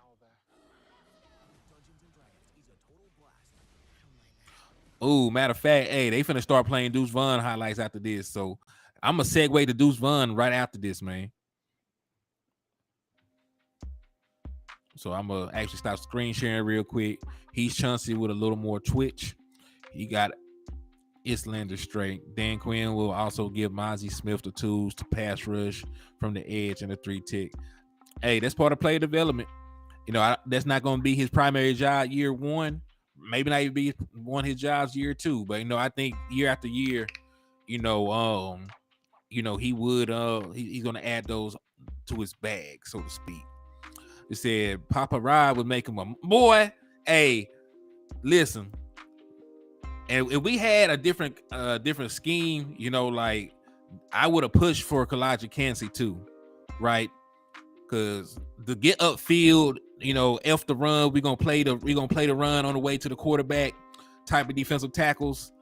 A: Oh, matter of fact, hey, they finna start playing Deuce Vaughn highlights after this. So I'm going to segue to Deuce Vaughn right after this, man. So I'm going to actually stop screen sharing real quick. He's Chauncey with a little more twitch. He got Islander straight. Dan Quinn will also give Mozzie Smith the tools to pass rush from the edge and the 3-tick. Hey, that's part of play development. That's not going to be his primary job year one. Maybe not even be one of his jobs year two. But, I think year after year, he would, he's going to add those to his bag, so to speak. It said Papa Rod would make him a boy. Hey, listen. And if we had a different scheme, like I would have pushed for Kalijah Kancey too, right? Because to get upfield, F the run, we're gonna play the run on the way to the quarterback type of defensive tackles,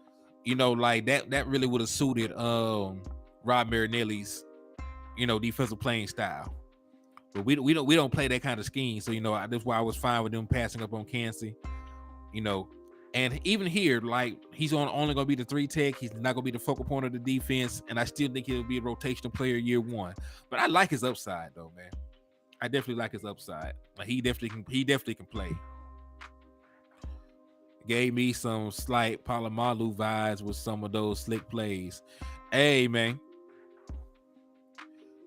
A: like that really would have suited Rob Marinelli's defensive playing style. But we don't play that kind of scheme, so that's why I was fine with them passing up on Kancey, And even here, like he's only gonna be the 3-tech. He's not gonna be the focal point of the defense, and I still think he'll be a rotational player year one. But I like his upside, though, man. I definitely like his upside. Like he definitely can play. Gave me some slight Palomalu vibes with some of those slick plays. Hey, man,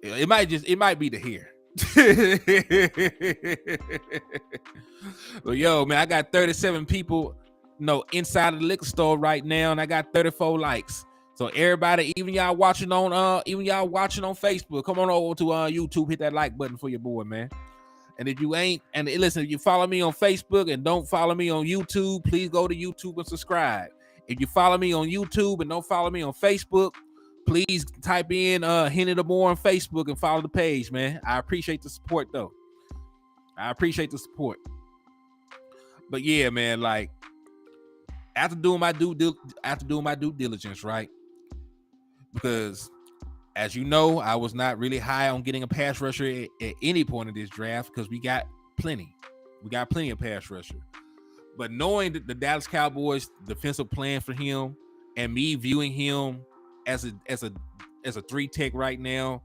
A: it might be the hair. But yo, man, I got 37 people. Inside of the liquor store right now, and I got 34 likes. So everybody, even y'all watching on Facebook, come on over to YouTube, hit that like button for your boy, man. And if you ain't, and listen, if you follow me on Facebook and don't follow me on YouTube, please go to YouTube and subscribe. If you follow me on YouTube and don't follow me on Facebook, please type in Hennythemoor on Facebook and follow the page, man. I appreciate the support, though. But yeah, man, like after doing my due diligence, right? Because as you know, I was not really high on getting a pass rusher at any point in this draft because we got plenty of pass rusher. But knowing that the Dallas Cowboys defensive plan for him and me viewing him as a 3-tech right now,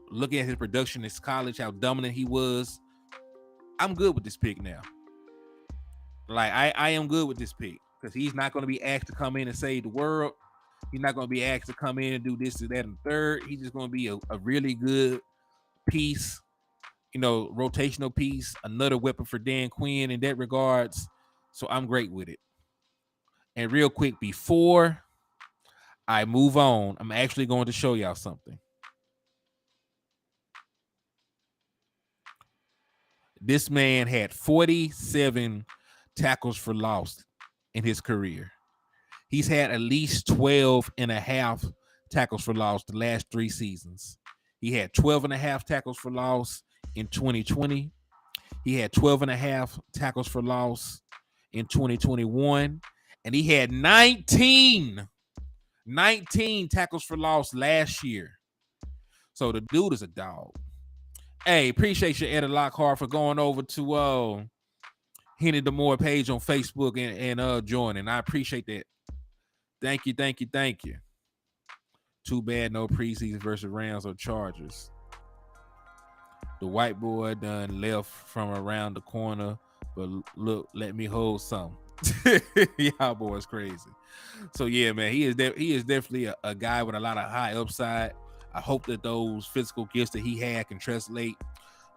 A: looking at his production in college, how dominant he was, I'm good with this pick now. Like I am good with this pick because he's not going to be asked to come in and save the world. He's not going to be asked to come in and do this or that and third. He's just going to be a really good piece, rotational piece, another weapon for Dan Quinn in that regards. So I'm great with it. And real quick, before I move on, I'm actually going to show y'all something. This man had 47 tackles for loss in his career. He's had at least 12 and a half tackles for loss the last 3 seasons. He had 12 and a half tackles for loss in 2020. He had 12 and a half tackles for loss in 2021. And he had 19 tackles for loss last year. So the dude is a dog. Hey, appreciate you, Eddie Lockhart, for going over to Hennythemoor page on Facebook and joining. I appreciate that. Thank you. Too bad no preseason versus Rams or Chargers. The white boy done left from around the corner, but look, let me hold some. Y'all boys crazy. So yeah, man, he is definitely a guy with a lot of high upside. I hope that those physical gifts that he had can translate,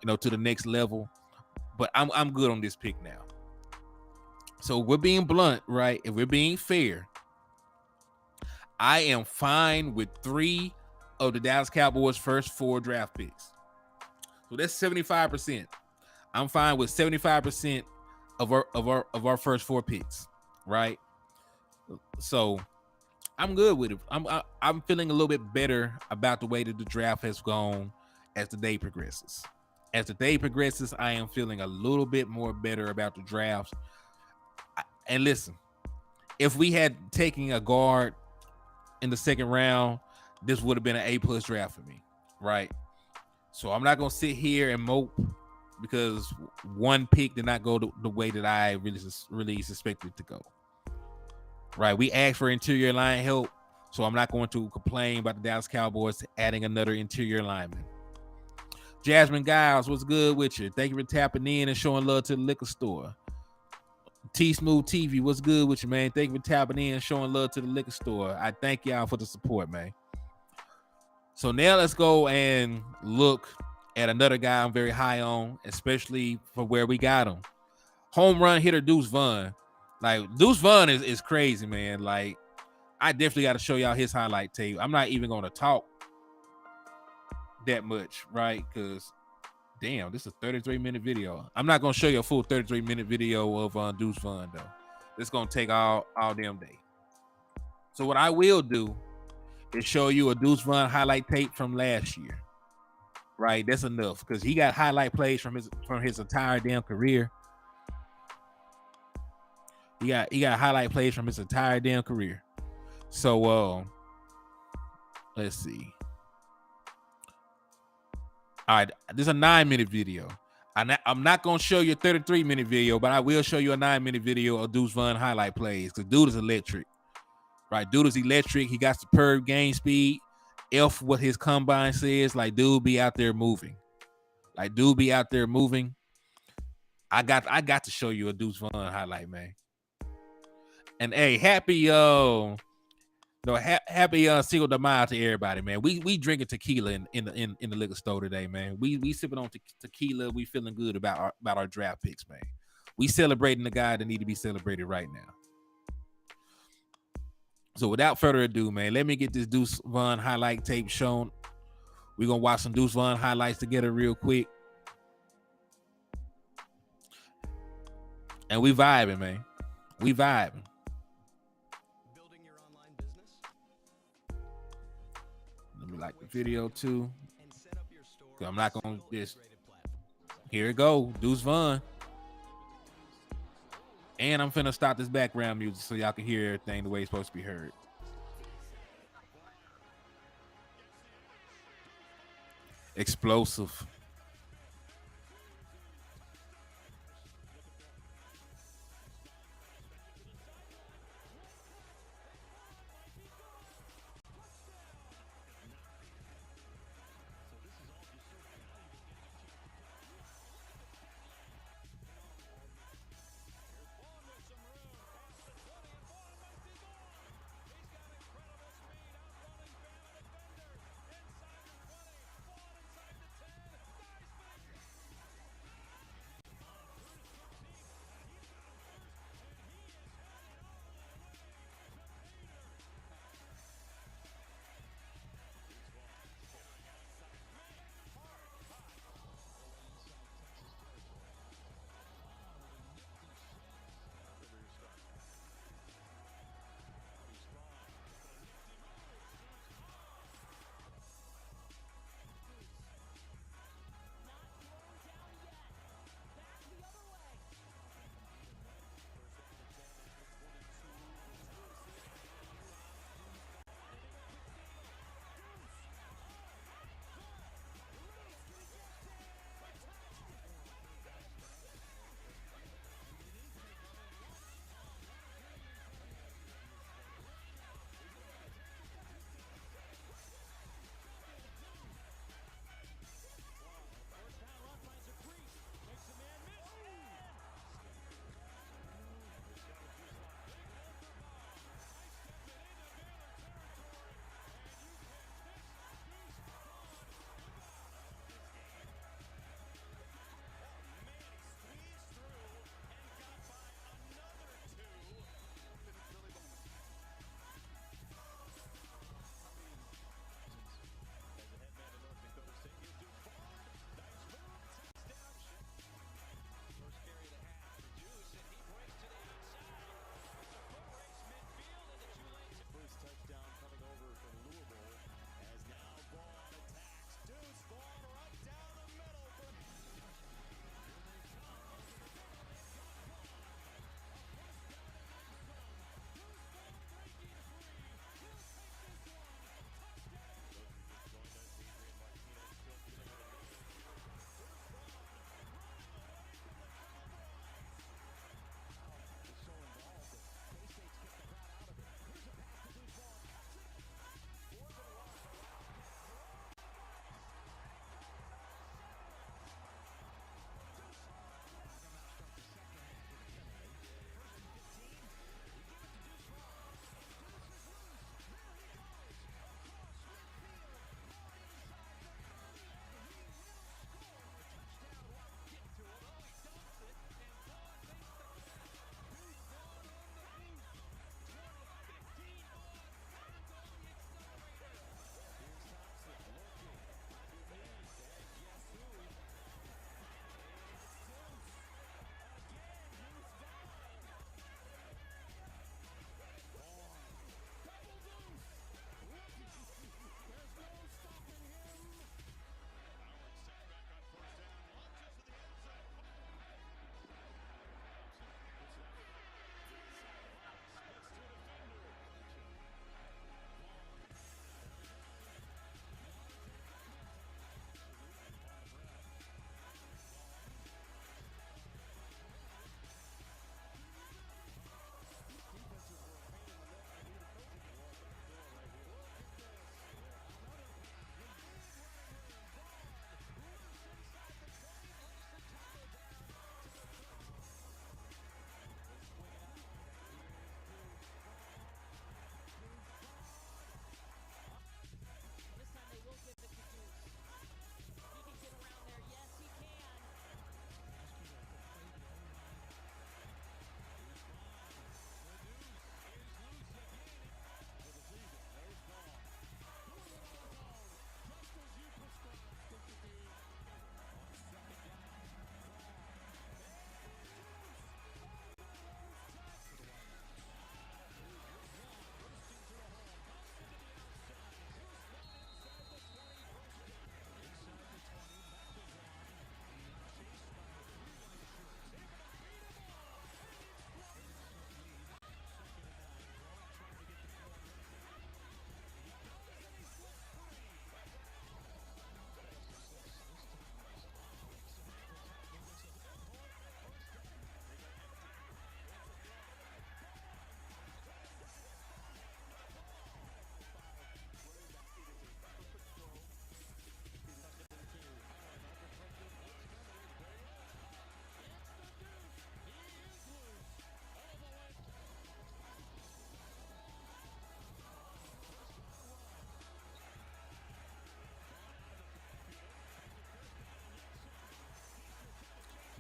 A: to the next level. But I'm good on this pick now. So we're being blunt, right? If we're being fair, I am fine with 3 of the Dallas Cowboys' first 4 draft picks. So that's 75%. I'm fine with 75% of our first 4 picks, right? So I'm good with it. I'm feeling a little bit better about the way that the draft has gone as the day progresses. As the day progresses, I am feeling a little bit more better about the drafts. And listen, if we had taken a guard in the second round, this would have been an A+ draft for me, right? So I'm not gonna sit here and mope because one pick did not go the way that I really suspected it to go. Right, we asked for interior line help, so I'm not going to complain about the Dallas Cowboys adding another interior lineman. Jasmine Giles, what's good with you? Thank you for tapping in and showing love to the liquor store. T Smooth TV, what's good with you, man? Thank you for tapping in and showing love to the liquor store. I thank y'all for the support, man. So now let's go and look at another guy I'm very high on, especially for where we got him. Home run hitter Deuce Vaughn. Like, Deuce Vaughn is crazy, man. Like, I definitely got to show y'all his highlight tape. I'm not even going to talk that much, right? Because, damn, this is a 33-minute video. I'm not going to show you a full 33-minute video of Deuce Vaughn, though. It's going to take all damn day. So what I will do is show you a Deuce Vaughn highlight tape from last year, right? That's enough because he got highlight plays from his entire damn career. He got highlight plays from his entire damn career. So let's see. All right, this is a 9-minute video. I'm not gonna show you a 33-minute video, but I will show you a 9-minute video of Deuce Vaughn highlight plays because dude is electric. Right, dude is electric. He got superb game speed. F what his combine says. Like, dude be out there moving. I got to show you a Deuce Vaughn highlight, man. And hey, happy Cinco de Mayo to everybody, man. We drinking tequila in the liquor store today, man. We sipping on tequila. We feeling good about our draft picks, man. We celebrating the guy that need to be celebrated right now. So without further ado, man, let me get this Deuce Vaughn highlight tape shown. We're gonna watch some Deuce Vaughn highlights together real quick. And we vibing, man. We vibing.
I: Building your online business?
A: Let me like the video too.
I: And set up your store.
A: I'm not gonna just. Here it go, Deuce Vaughn. And I'm finna stop this background music so y'all can hear everything the way it's supposed to be heard. Explosive.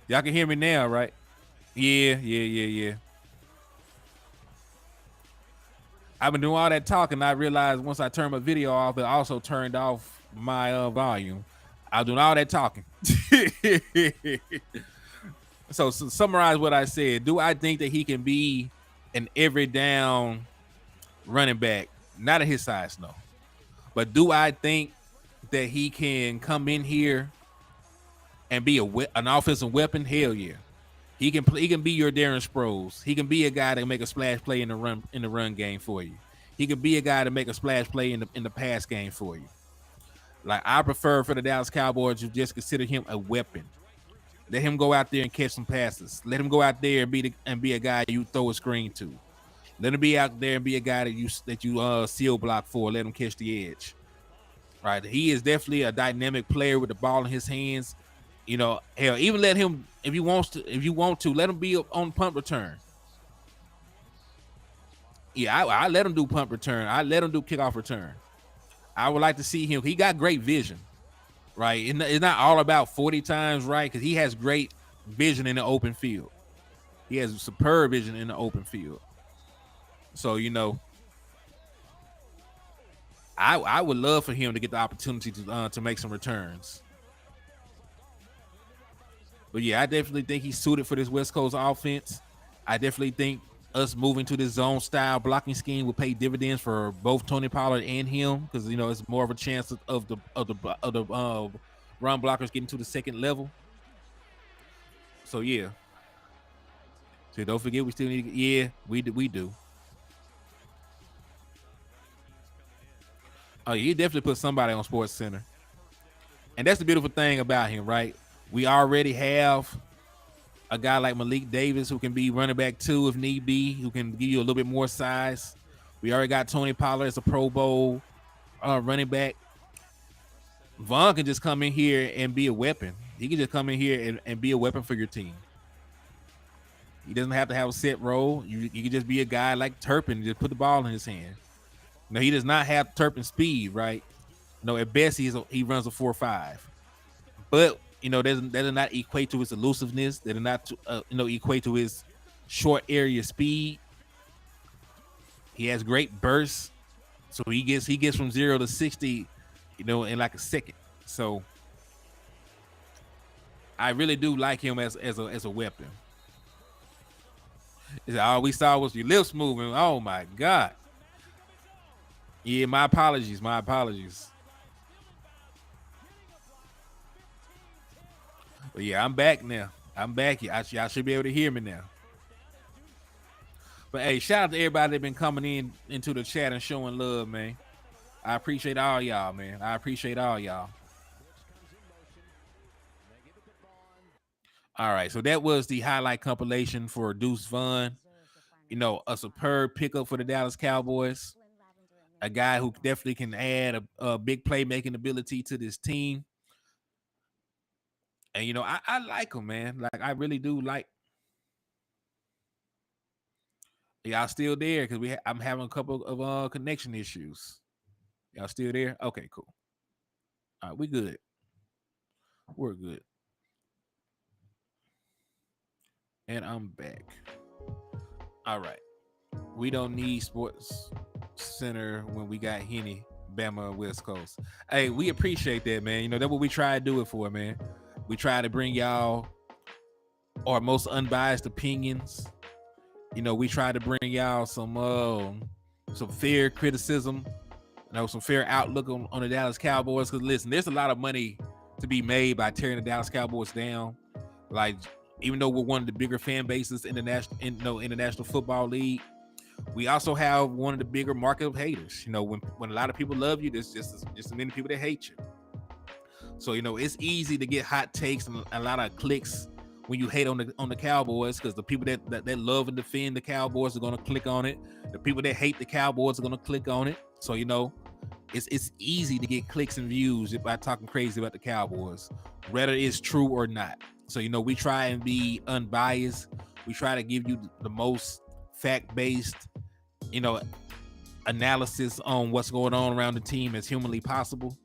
A: Y'all can hear me now, right? Yeah. I've been doing all that talking. I realized once I turned my video off, it also turned off my volume. I was doing all that talking. So summarize what I said. Do I think that he can be an every down running back? Not at his size, no. But do I think that he can come in here and be an offensive weapon? Hell yeah. He can play, he can be your Darren Sproles. He can be a guy that can make a splash play in the run game for you. He can be a guy to make a splash play in the pass game for you. Like, I prefer for the Dallas Cowboys to just consider him a weapon. Let him go out there and catch some passes. Let him go out there and be a guy you throw a screen to. Let him be out there and be a guy that you seal block for. Let him catch the edge. Right? He is definitely a dynamic player with the ball in his hands. You know, hell, even let him, if you want to, let him be on punt return. Yeah, I let him do punt return. I let him do kickoff return. I would like to see him. He got great vision, right? It's not all about 40 times, right? Because he has great vision in the open field. He has superb vision in the open field. So, you know, I would love for him to get the opportunity to make some returns. But yeah, I definitely think he's suited for this West Coast offense. I definitely think us moving to this zone style blocking scheme will pay dividends for both Tony Pollard and him, because, you know, it's more of a chance of the run blockers getting to the second level. So yeah. So don't forget, we still need. We do. Oh, yeah, he definitely put somebody on Sports Center, and that's the beautiful thing about him, right? We already have a guy like Malik Davis who can be running back 2 if need be, who can give you a little bit more size. We already got Tony Pollard as a Pro Bowl running back. Vaughn can just come in here and be a weapon. He can just come in here and be a weapon for your team. He doesn't have to have a set role. You can just be a guy like Turpin, just put the ball in his hand. No, he does not have Turpin speed, right? No, at best he runs a 4.5. But, you know, that does not equate to his elusiveness. That does not equate to his short area speed. He has great bursts, so he gets from 0 to 60, you know, in like a second. So I really do like him as a weapon. All we saw was your lips moving. Oh my God. Yeah, my apologies. But yeah, I'm back now. I'm back. Y'all should be able to hear me now. But hey, shout out to everybody that been coming into the chat and showing love, man. I appreciate all y'all, man. All right, so that was the highlight compilation for Deuce Vaughn. You know, a superb pickup for the Dallas Cowboys. A guy who definitely can add a big playmaking ability to this team. And, you know, I like him, man. Like, I really do like. Y'all still there? Because I'm having a couple of connection issues. Y'all still there? Okay, cool. All right, we good. We're good. And I'm back. All right. We don't need Sports Center when we got Henny, Bama, West Coast. Hey, we appreciate that, man. You know, that's what we try to do it for, man. We try to bring y'all our most unbiased opinions. You know, we try to bring y'all some fair criticism, you know, some fair outlook on the Dallas Cowboys. Because listen, there's a lot of money to be made by tearing the Dallas Cowboys down. Like, even though we're one of the bigger fan bases in the National Football League, we also have one of the bigger market of haters. You know, when a lot of people love you, there's just as many people that hate you. So, you know, it's easy to get hot takes and a lot of clicks when you hate on the Cowboys, because the people that love and defend the Cowboys are going to click on it. The people that hate the Cowboys are going to click on it. So, you know, it's easy to get clicks and views by talking crazy about the Cowboys, whether it's true or not. So, you know, we try and be unbiased. We try to give you the most fact-based, you know, analysis on what's going on around the team as humanly possible.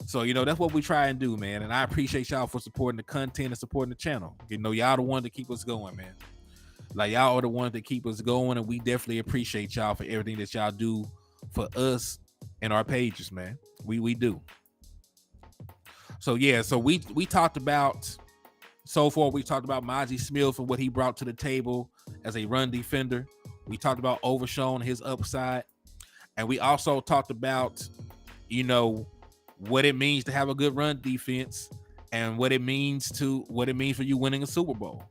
A: So, that's what we try and do, man. And I appreciate y'all for supporting the content and supporting the channel. Y'all the one to keep us going, man. Like, y'all are the ones that keep us going, and we definitely appreciate y'all for everything that y'all do for us and our pages, man. We do. So, yeah, so we talked about, so far, we talked about Maji Smith and what he brought to the table as a run defender. We talked about Overshown, his upside. And we also talked about, what it means to have a good run defense and what it means for you winning a Super Bowl.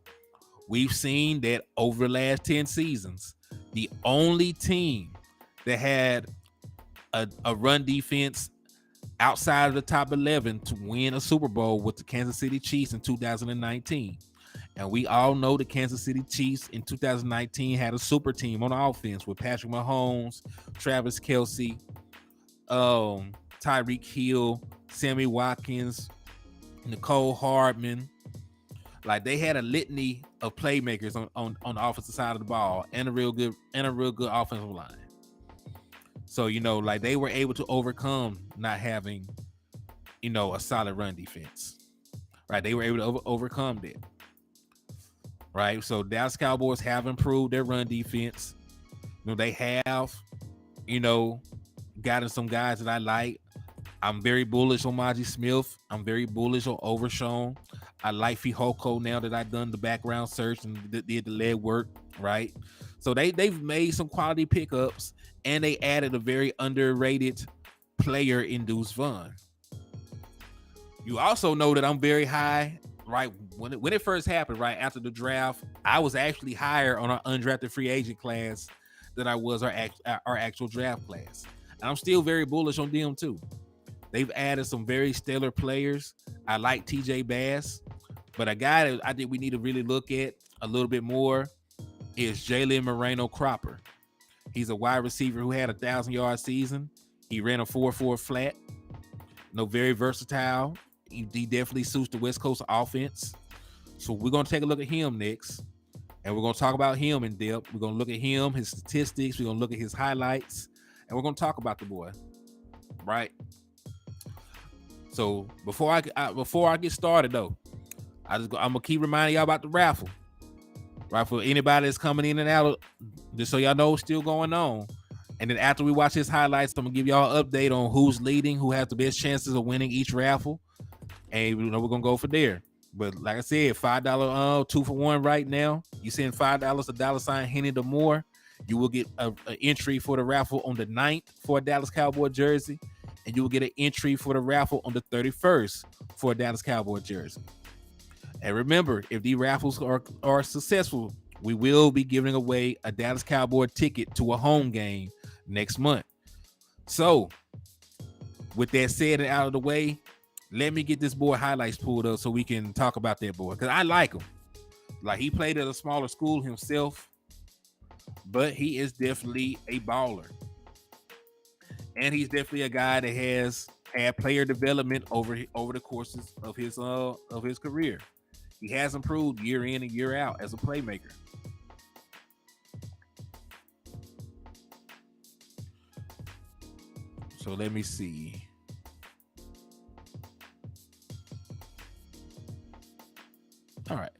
A: We've seen that over the last 10 seasons, the only team that had a run defense outside of the top 11 to win a Super Bowl was the Kansas City Chiefs in 2019. And we all know the Kansas City Chiefs in 2019 had a super team on offense with Patrick Mahomes, Travis Kelce, Tyreek Hill, Sammy Watkins, Nicole Hardman. Like, they had a litany of playmakers on the offensive side of the ball and a real good offensive line. So, like, they were able to overcome not having, a solid run defense. Right? They were able to overcome that. Right? So Dallas Cowboys have improved their run defense. They have, gotten some guys that I like. I'm very bullish on Maji Smith. I'm very bullish on Overshown. I like Fihoko now that I've done the background search and did the leg work, right? So they've made some quality pickups, and they added a very underrated player in Deuce Vaughn. You also know that I'm very high, right? When it first happened, right after the draft, I was actually higher on our undrafted free agent class than I was our actual draft class. And I'm still very bullish on them too. They've added some very stellar players. I like TJ Bass, but a guy that I think we need to really look at a little bit more is Jalen Moreno-Cropper. He's a wide receiver who had a 1,000-yard season. He ran a 4.4 flat. Very versatile. He definitely suits the West Coast offense. So we're going to take a look at him next, and we're going to talk about him in depth. We're going to look at him, his statistics. We're going to look at his highlights, and we're going to talk about the boy, right? So before I get started though, I'm gonna keep reminding y'all about the raffle, right? For anybody that's coming in and out, just so y'all know what's still going on. And then after we watch his highlights, I'm gonna give y'all an update on who's leading, who has the best chances of winning each raffle, and we're gonna go for there. But like I said, $5 2-for-1 right now. You send $5 to $Hennythemoor, you will get an entry for the raffle on the 9th for a Dallas Cowboy jersey. And you will get an entry for the raffle on the 31st for a Dallas Cowboy jersey. And remember, if these raffles are successful, we will be giving away a Dallas Cowboy ticket to a home game next month. So, with that said and out of the way, let me get this boy highlights pulled up so we can talk about that boy. Because I like him. Like, he played at a smaller school himself, but he is definitely a baller. And he's definitely a guy that has had player development over the courses of his career. He has improved year in and year out as a playmaker. So let me see. All right.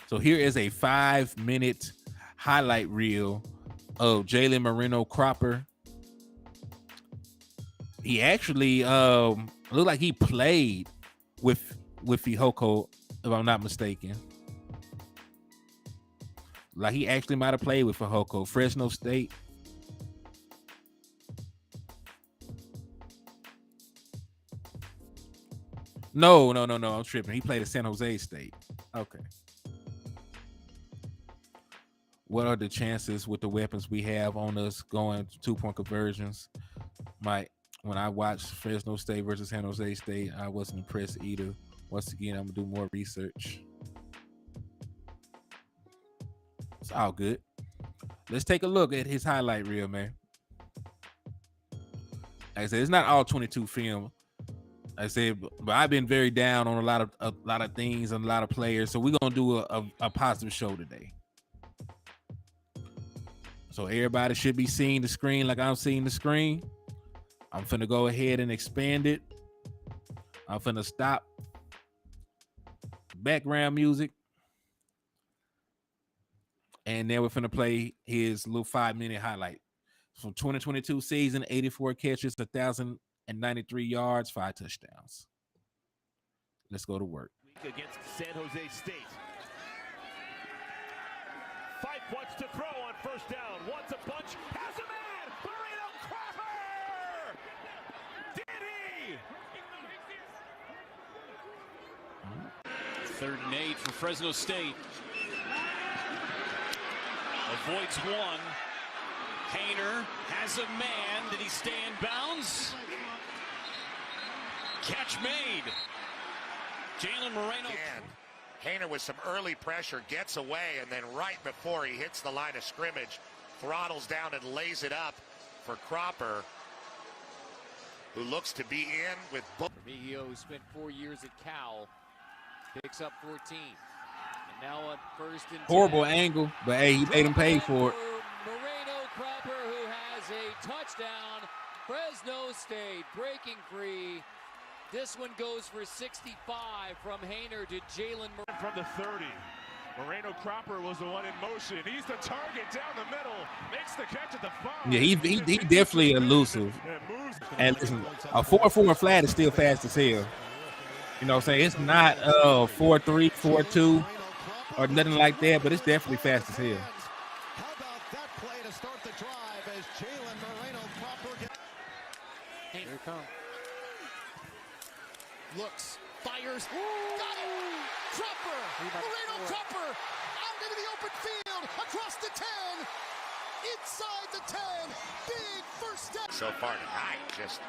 A: So here is a 5-minute highlight reel of Jalen Moreno-Cropper. He actually looked like he played with Fihoko, if I'm not mistaken. Like, he actually might have played with Fihoko, Fresno State. No, I'm tripping. He played at San Jose State. Okay. What are the chances with the weapons we have on us going 2-point conversions? When I watched Fresno State versus San Jose State, I wasn't impressed either. Once again, I'm going to do more research. It's all good. Let's take a look at his highlight reel, man. Like I said, it's not all 22 film. Like I said, but I've been very down on a lot of things and a lot of players. So we're going to do a positive show today. So everybody should be seeing the screen like I'm seeing the screen. I'm finna go ahead and expand it I'm finna stop background music. And then we're finna play his little 5-minute highlight. From 2022 season, 84 catches, 1,093 yards, 5 touchdowns. Let's go to work.
J: Against San Jose State. 5 points to throw on first down. Wants a bunch. Has a man. Marino Cropper. Did he?
B: 3rd and 8 for Fresno State. Avoids one. Hayner has a man. Did he stay in bounds? Catch made. Jalen Moreno.
G: Again, Hayner with some early pressure gets away, and then right before he hits the line of scrimmage, throttles down and lays it up for Cropper, who looks to be in with both.
H: Mejio, who spent 4 years at Cal, picks up 14. And now on 1st and 10.
A: Horrible angle, but hey, he made him pay for it.
H: Moreno Cropper, who has a touchdown. Fresno State breaking free. This one goes for 65 from Hayner to Jalen Moreno.
J: From the 30. Moreno Cropper was the one in motion. He's the target down the middle. Makes the catch at the 5.
A: Yeah, he definitely elusive. And listen, a 4-4 flat is still fast as hell. You know what I'm saying? It's not 4-3, 4-2, or nothing like that, but it's definitely fast as hell.
C: How about that play to start the drive as Jalen Moreno Cropper gets...
H: Here it comes.
C: Looks, fires, got it! Cropper! Moreno Cropper! Out into the open field, across the 10, inside the 10, big first step.
G: So far tonight, just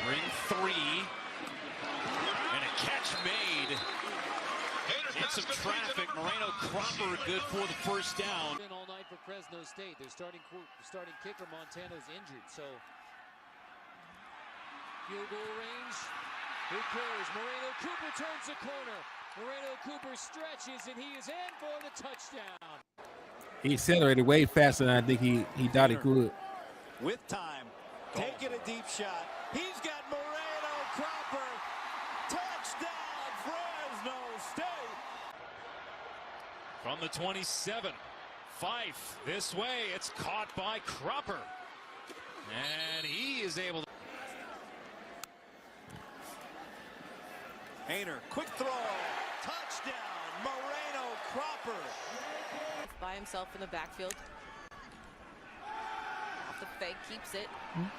B: Ring 3. And a catch made. Hit some traffic. Moreno Cropper good for the first down.
H: Been all night for Fresno State. Their starting kicker Montana's injured, so field goal range. Who cares? Moreno Cooper turns the corner. Moreno Cooper stretches, and he is in for the touchdown.
A: He accelerated way faster than I think he thought he could.
K: With time, taking a deep shot. He's got Moreno Cropper. Touchdown, Fresno State.
B: From the 27. Fife this way. It's caught by Cropper. And he is able to.
K: Hayner, quick throw. Touchdown, Moreno Cropper.
L: By himself in the backfield. Off the fake, keeps it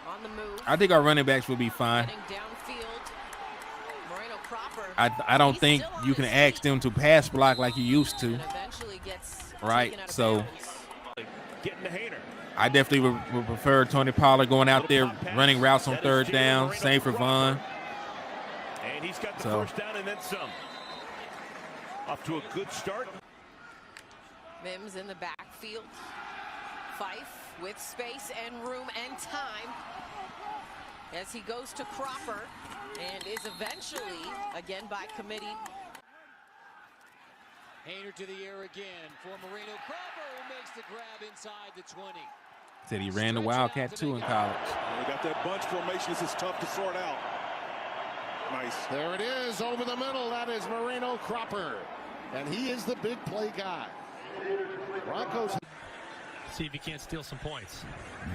L: on the move.
A: I think our running backs will be fine.
L: Getting downfield. Moreno Cropper.
A: I don't think you can ask them to pass block like you used to.
L: And eventually gets
A: right? So
J: getting to Hayner.
A: I definitely would prefer Tony Pollard going out there running routes on 3rd down. Same for Vaughn.
J: And he's got the first down and then some. Off to a good start.
L: Mims in the backfield. Fife with space and room and time as he goes to Cropper and is eventually, again by committee.
H: Hayner to the air again for Moreno Cropper, who makes the grab inside the 20.
A: Said he ran the Wildcat too in college.
C: We got that bunch formation. This is tough to sort out. Nice. There it is over the middle. That is Moreno Cropper. And he is the big play guy. Broncos.
F: See if he can't steal some points.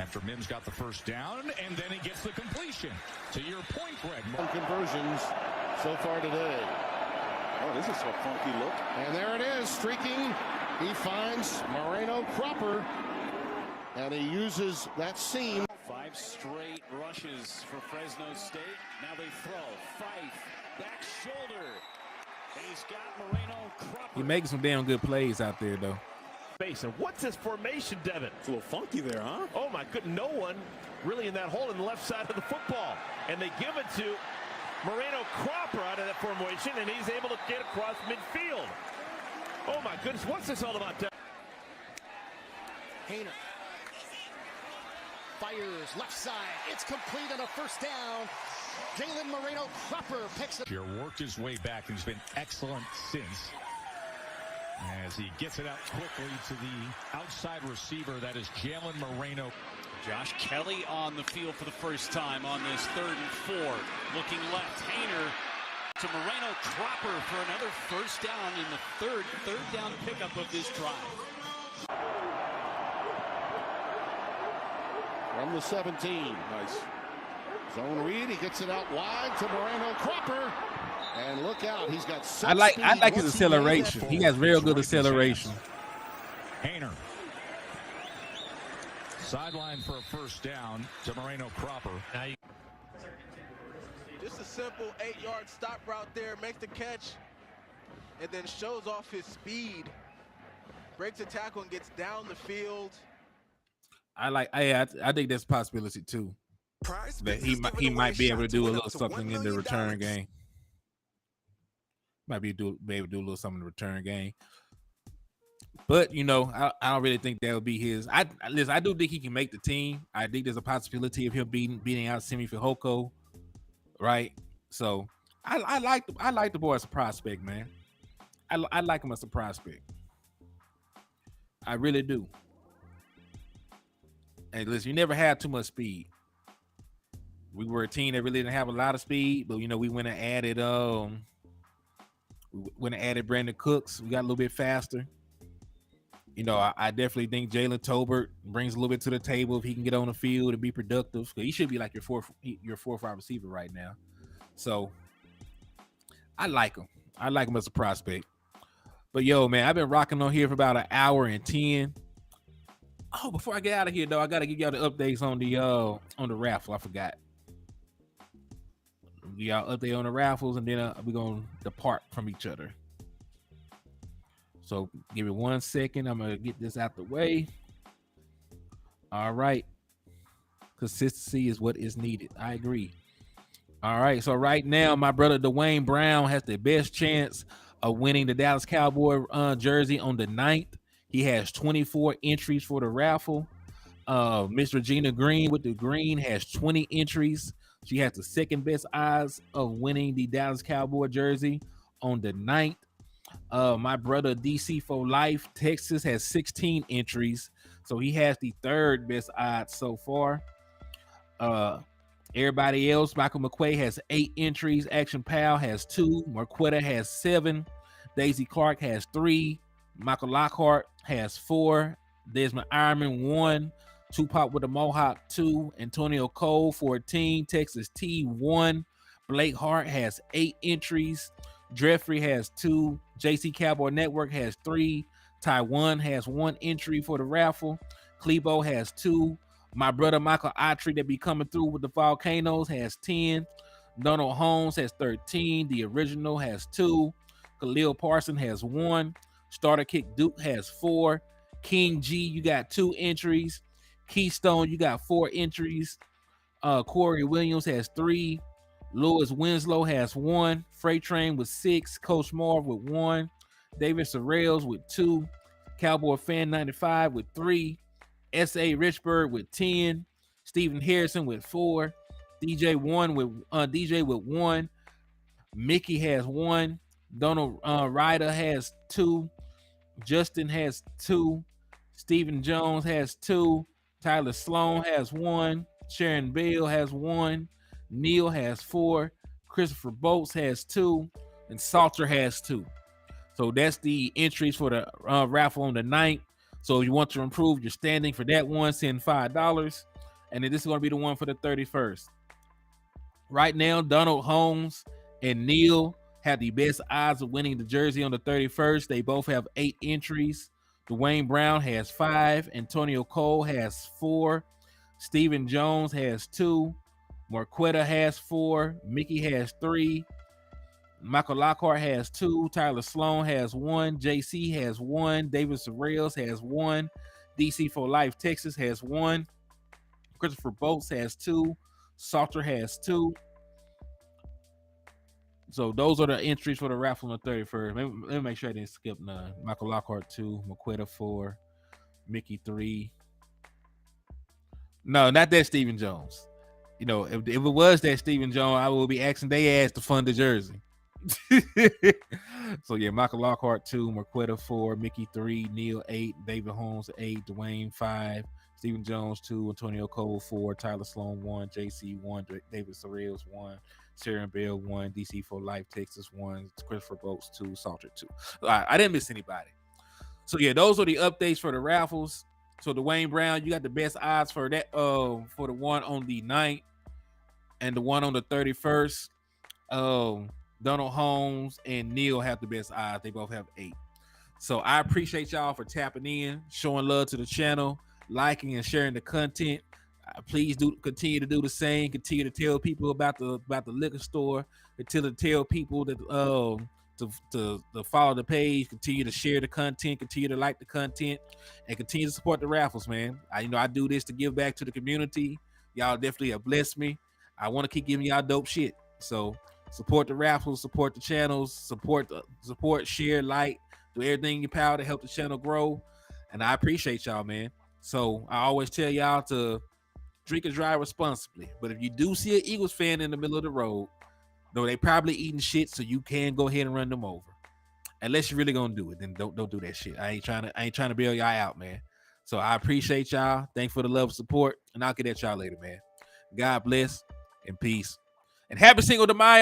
F: After Mims got the first down, and then he gets the completion. To your point, Greg.
C: Conversions so far today. Oh, this is a funky look. And there it is, streaking. He finds Moreno Cropper. And he uses that seam.
B: 5 straight rushes for Fresno State. Now they throw. Fife, back shoulder. And he's got Moreno Cropper.
A: He's making some damn good plays out there, though.
J: Base. And what's this formation, Devin?
C: It's a little funky there, huh?
J: Oh my goodness, no one really in that hole in the left side of the football. And they give it to Moreno Cropper out of that formation, and he's able to get across midfield. Oh my goodness, what's this all about, Devin?
C: Hayner fires left side. It's complete on a first down. Jalen Moreno Cropper picks it.
F: Here worked his way back and has been excellent since. As he gets it out quickly to the outside receiver, that is Jalen Moreno.
B: Josh Kelly on the field for the first time on this 3rd and 4. Looking left, Haener to Moreno, Cropper for another first down in the third down pickup of this drive.
C: From the 17. Nice. Zone read. He gets it out wide to Moreno, Cropper. And look out. He's got
A: I like his acceleration. He has real good acceleration.
F: Haener. Sideline for a first down to Moreno, Cropper.
M: Just a simple 8-yard stop route there, makes the catch, and then shows off his speed. Breaks a tackle and gets down the field.
A: I think that's a possibility too. That he might be able to do a little something in the return game. Might be able to do a little something in the return game. But I don't really think that would be his. I do think he can make the team. I think there's a possibility of him beating out Simi Fehoko. Right, so I like the boy as a prospect, man. I like him as a prospect. I really do. And listen, you never had too much speed. We were a team that really didn't have a lot of speed, but we went and added Brandon Cooks. We got a little bit faster. I definitely think Jalen Tolbert brings a little bit to the table if he can get on the field and be productive. He should be like your fourth wide receiver right now. So I like him. I like him as a prospect. But man, I've been rocking on here for about 1 hour and 10. Oh, before I get out of here though, I gotta give y'all the updates on the raffle. I forgot. Give y'all update on the raffles, and then we're gonna depart from each other. So give me 1 second. I'm going to get this out the way. All right. Consistency is what is needed. I agree. All right. So right now, my brother Dwayne Brown has the best chance of winning the Dallas Cowboy jersey on the 9th. He has 24 entries for the raffle. Miss Regina Green with the green has 20 entries. She has the second best odds of winning the Dallas Cowboy jersey on the 9th. My brother DC for Life Texas has 16 entries, so he has the 3rd best odds so far. Everybody else, Michael McQuay has 8 entries, Action Pal has 2, Marquetta has 7, Daisy Clark has 3, Michael Lockhart has 4, Desmond Ironman 1, Tupac with the Mohawk 2, Antonio Cole 14, Texas T 1, Blake Hart has 8 entries, Jeffrey has 2, JC Cowboy Network has 3, Taiwan has 1 entry for the raffle, Klebo has 2, my brother Michael Autry that be coming through with the Volcanoes has 10, Donald Holmes has 13, the original has 2, Khalil Parson has 1, Starter Kick Duke has 4, King G, you got 2 entries, Keystone, you got 4 entries, Corey Williams has 3, Louis Winslow has 1, Freight Train with 6, Coach Marv with 1, David Sorrells with 2, Cowboy Fan 95 with 3, S.A. Richburg with 10, Stephen Harrison with 4, DJ with 1, Mickey has 1, Donald Ryder has 2, Justin has 2, Stephen Jones has 2, Tyler Sloan has 1, Sharon Bell has 1, Neil has 4, Christopher Bolts has 2, and Salter has 2. So that's the entries for the raffle on the 9th. So if you want to improve your standing for that one, send $5. And then this is going to be the one for the 31st. Right now, Donald Holmes and Neil have the best odds of winning the jersey on the 31st. They both have 8 entries. Dwayne Brown has 5. Antonio Cole has 4. Stephen Jones has 2. Marquetta has 4. Mickey has 3. Michael Lockhart has 2. Tyler Sloan has 1. JC has 1. David Sorrells has 1. DC for Life Texas has 1. Christopher Bolts has 2. Salter has 2. So those are the entries for the raffle on the 31st. Let me make sure I didn't skip none. Michael Lockhart 2. Marquetta 4. Mickey 3. No, not that Stephen Jones. You know, if it was that Stephen Jones, I would be asking they ass to fund the jersey. So yeah, Michael Lockhart 2, Marquetta 4, Mickey 3, Neil 8, David Holmes 8, Dwayne 5, Stephen Jones 2, Antonio Cole 4, Tyler Sloan 1, JC 1, David Sorrells 1, Sharon Bell 1, DC for Life Texas 1, Christopher Boats 2, Salter 2. All right, I didn't miss anybody. So yeah, those are the updates for the raffles. So Dwayne Brown, you got the best odds for that for the one on the 9th and the one on the 31st. Donald Holmes and Neil have the best odds. They both have 8. So I appreciate y'all for tapping in, showing love to the channel, liking and sharing the content. Please do continue to do the same. Continue to tell people about the liquor store. Continue to tell people that to follow the page. Continue to share the content. Continue to like the content, and continue to support the raffles, man. I do this to give back to the community. Y'all definitely have blessed me. I want to keep giving y'all dope shit. So support the raffles, support the channels, support, share, like, do everything in your power to help the channel grow. And I appreciate y'all, man. So I always tell y'all to drink and drive responsibly. But if you do see an Eagles fan in the middle of the road, though they probably eating shit, so you can go ahead and run them over. Unless you're really gonna do it, then don't do that shit. I ain't trying to bail y'all out, man. So I appreciate y'all. Thanks for the love and support, and I'll get at y'all later, man. God bless and peace. And happy Cinco de Mayo.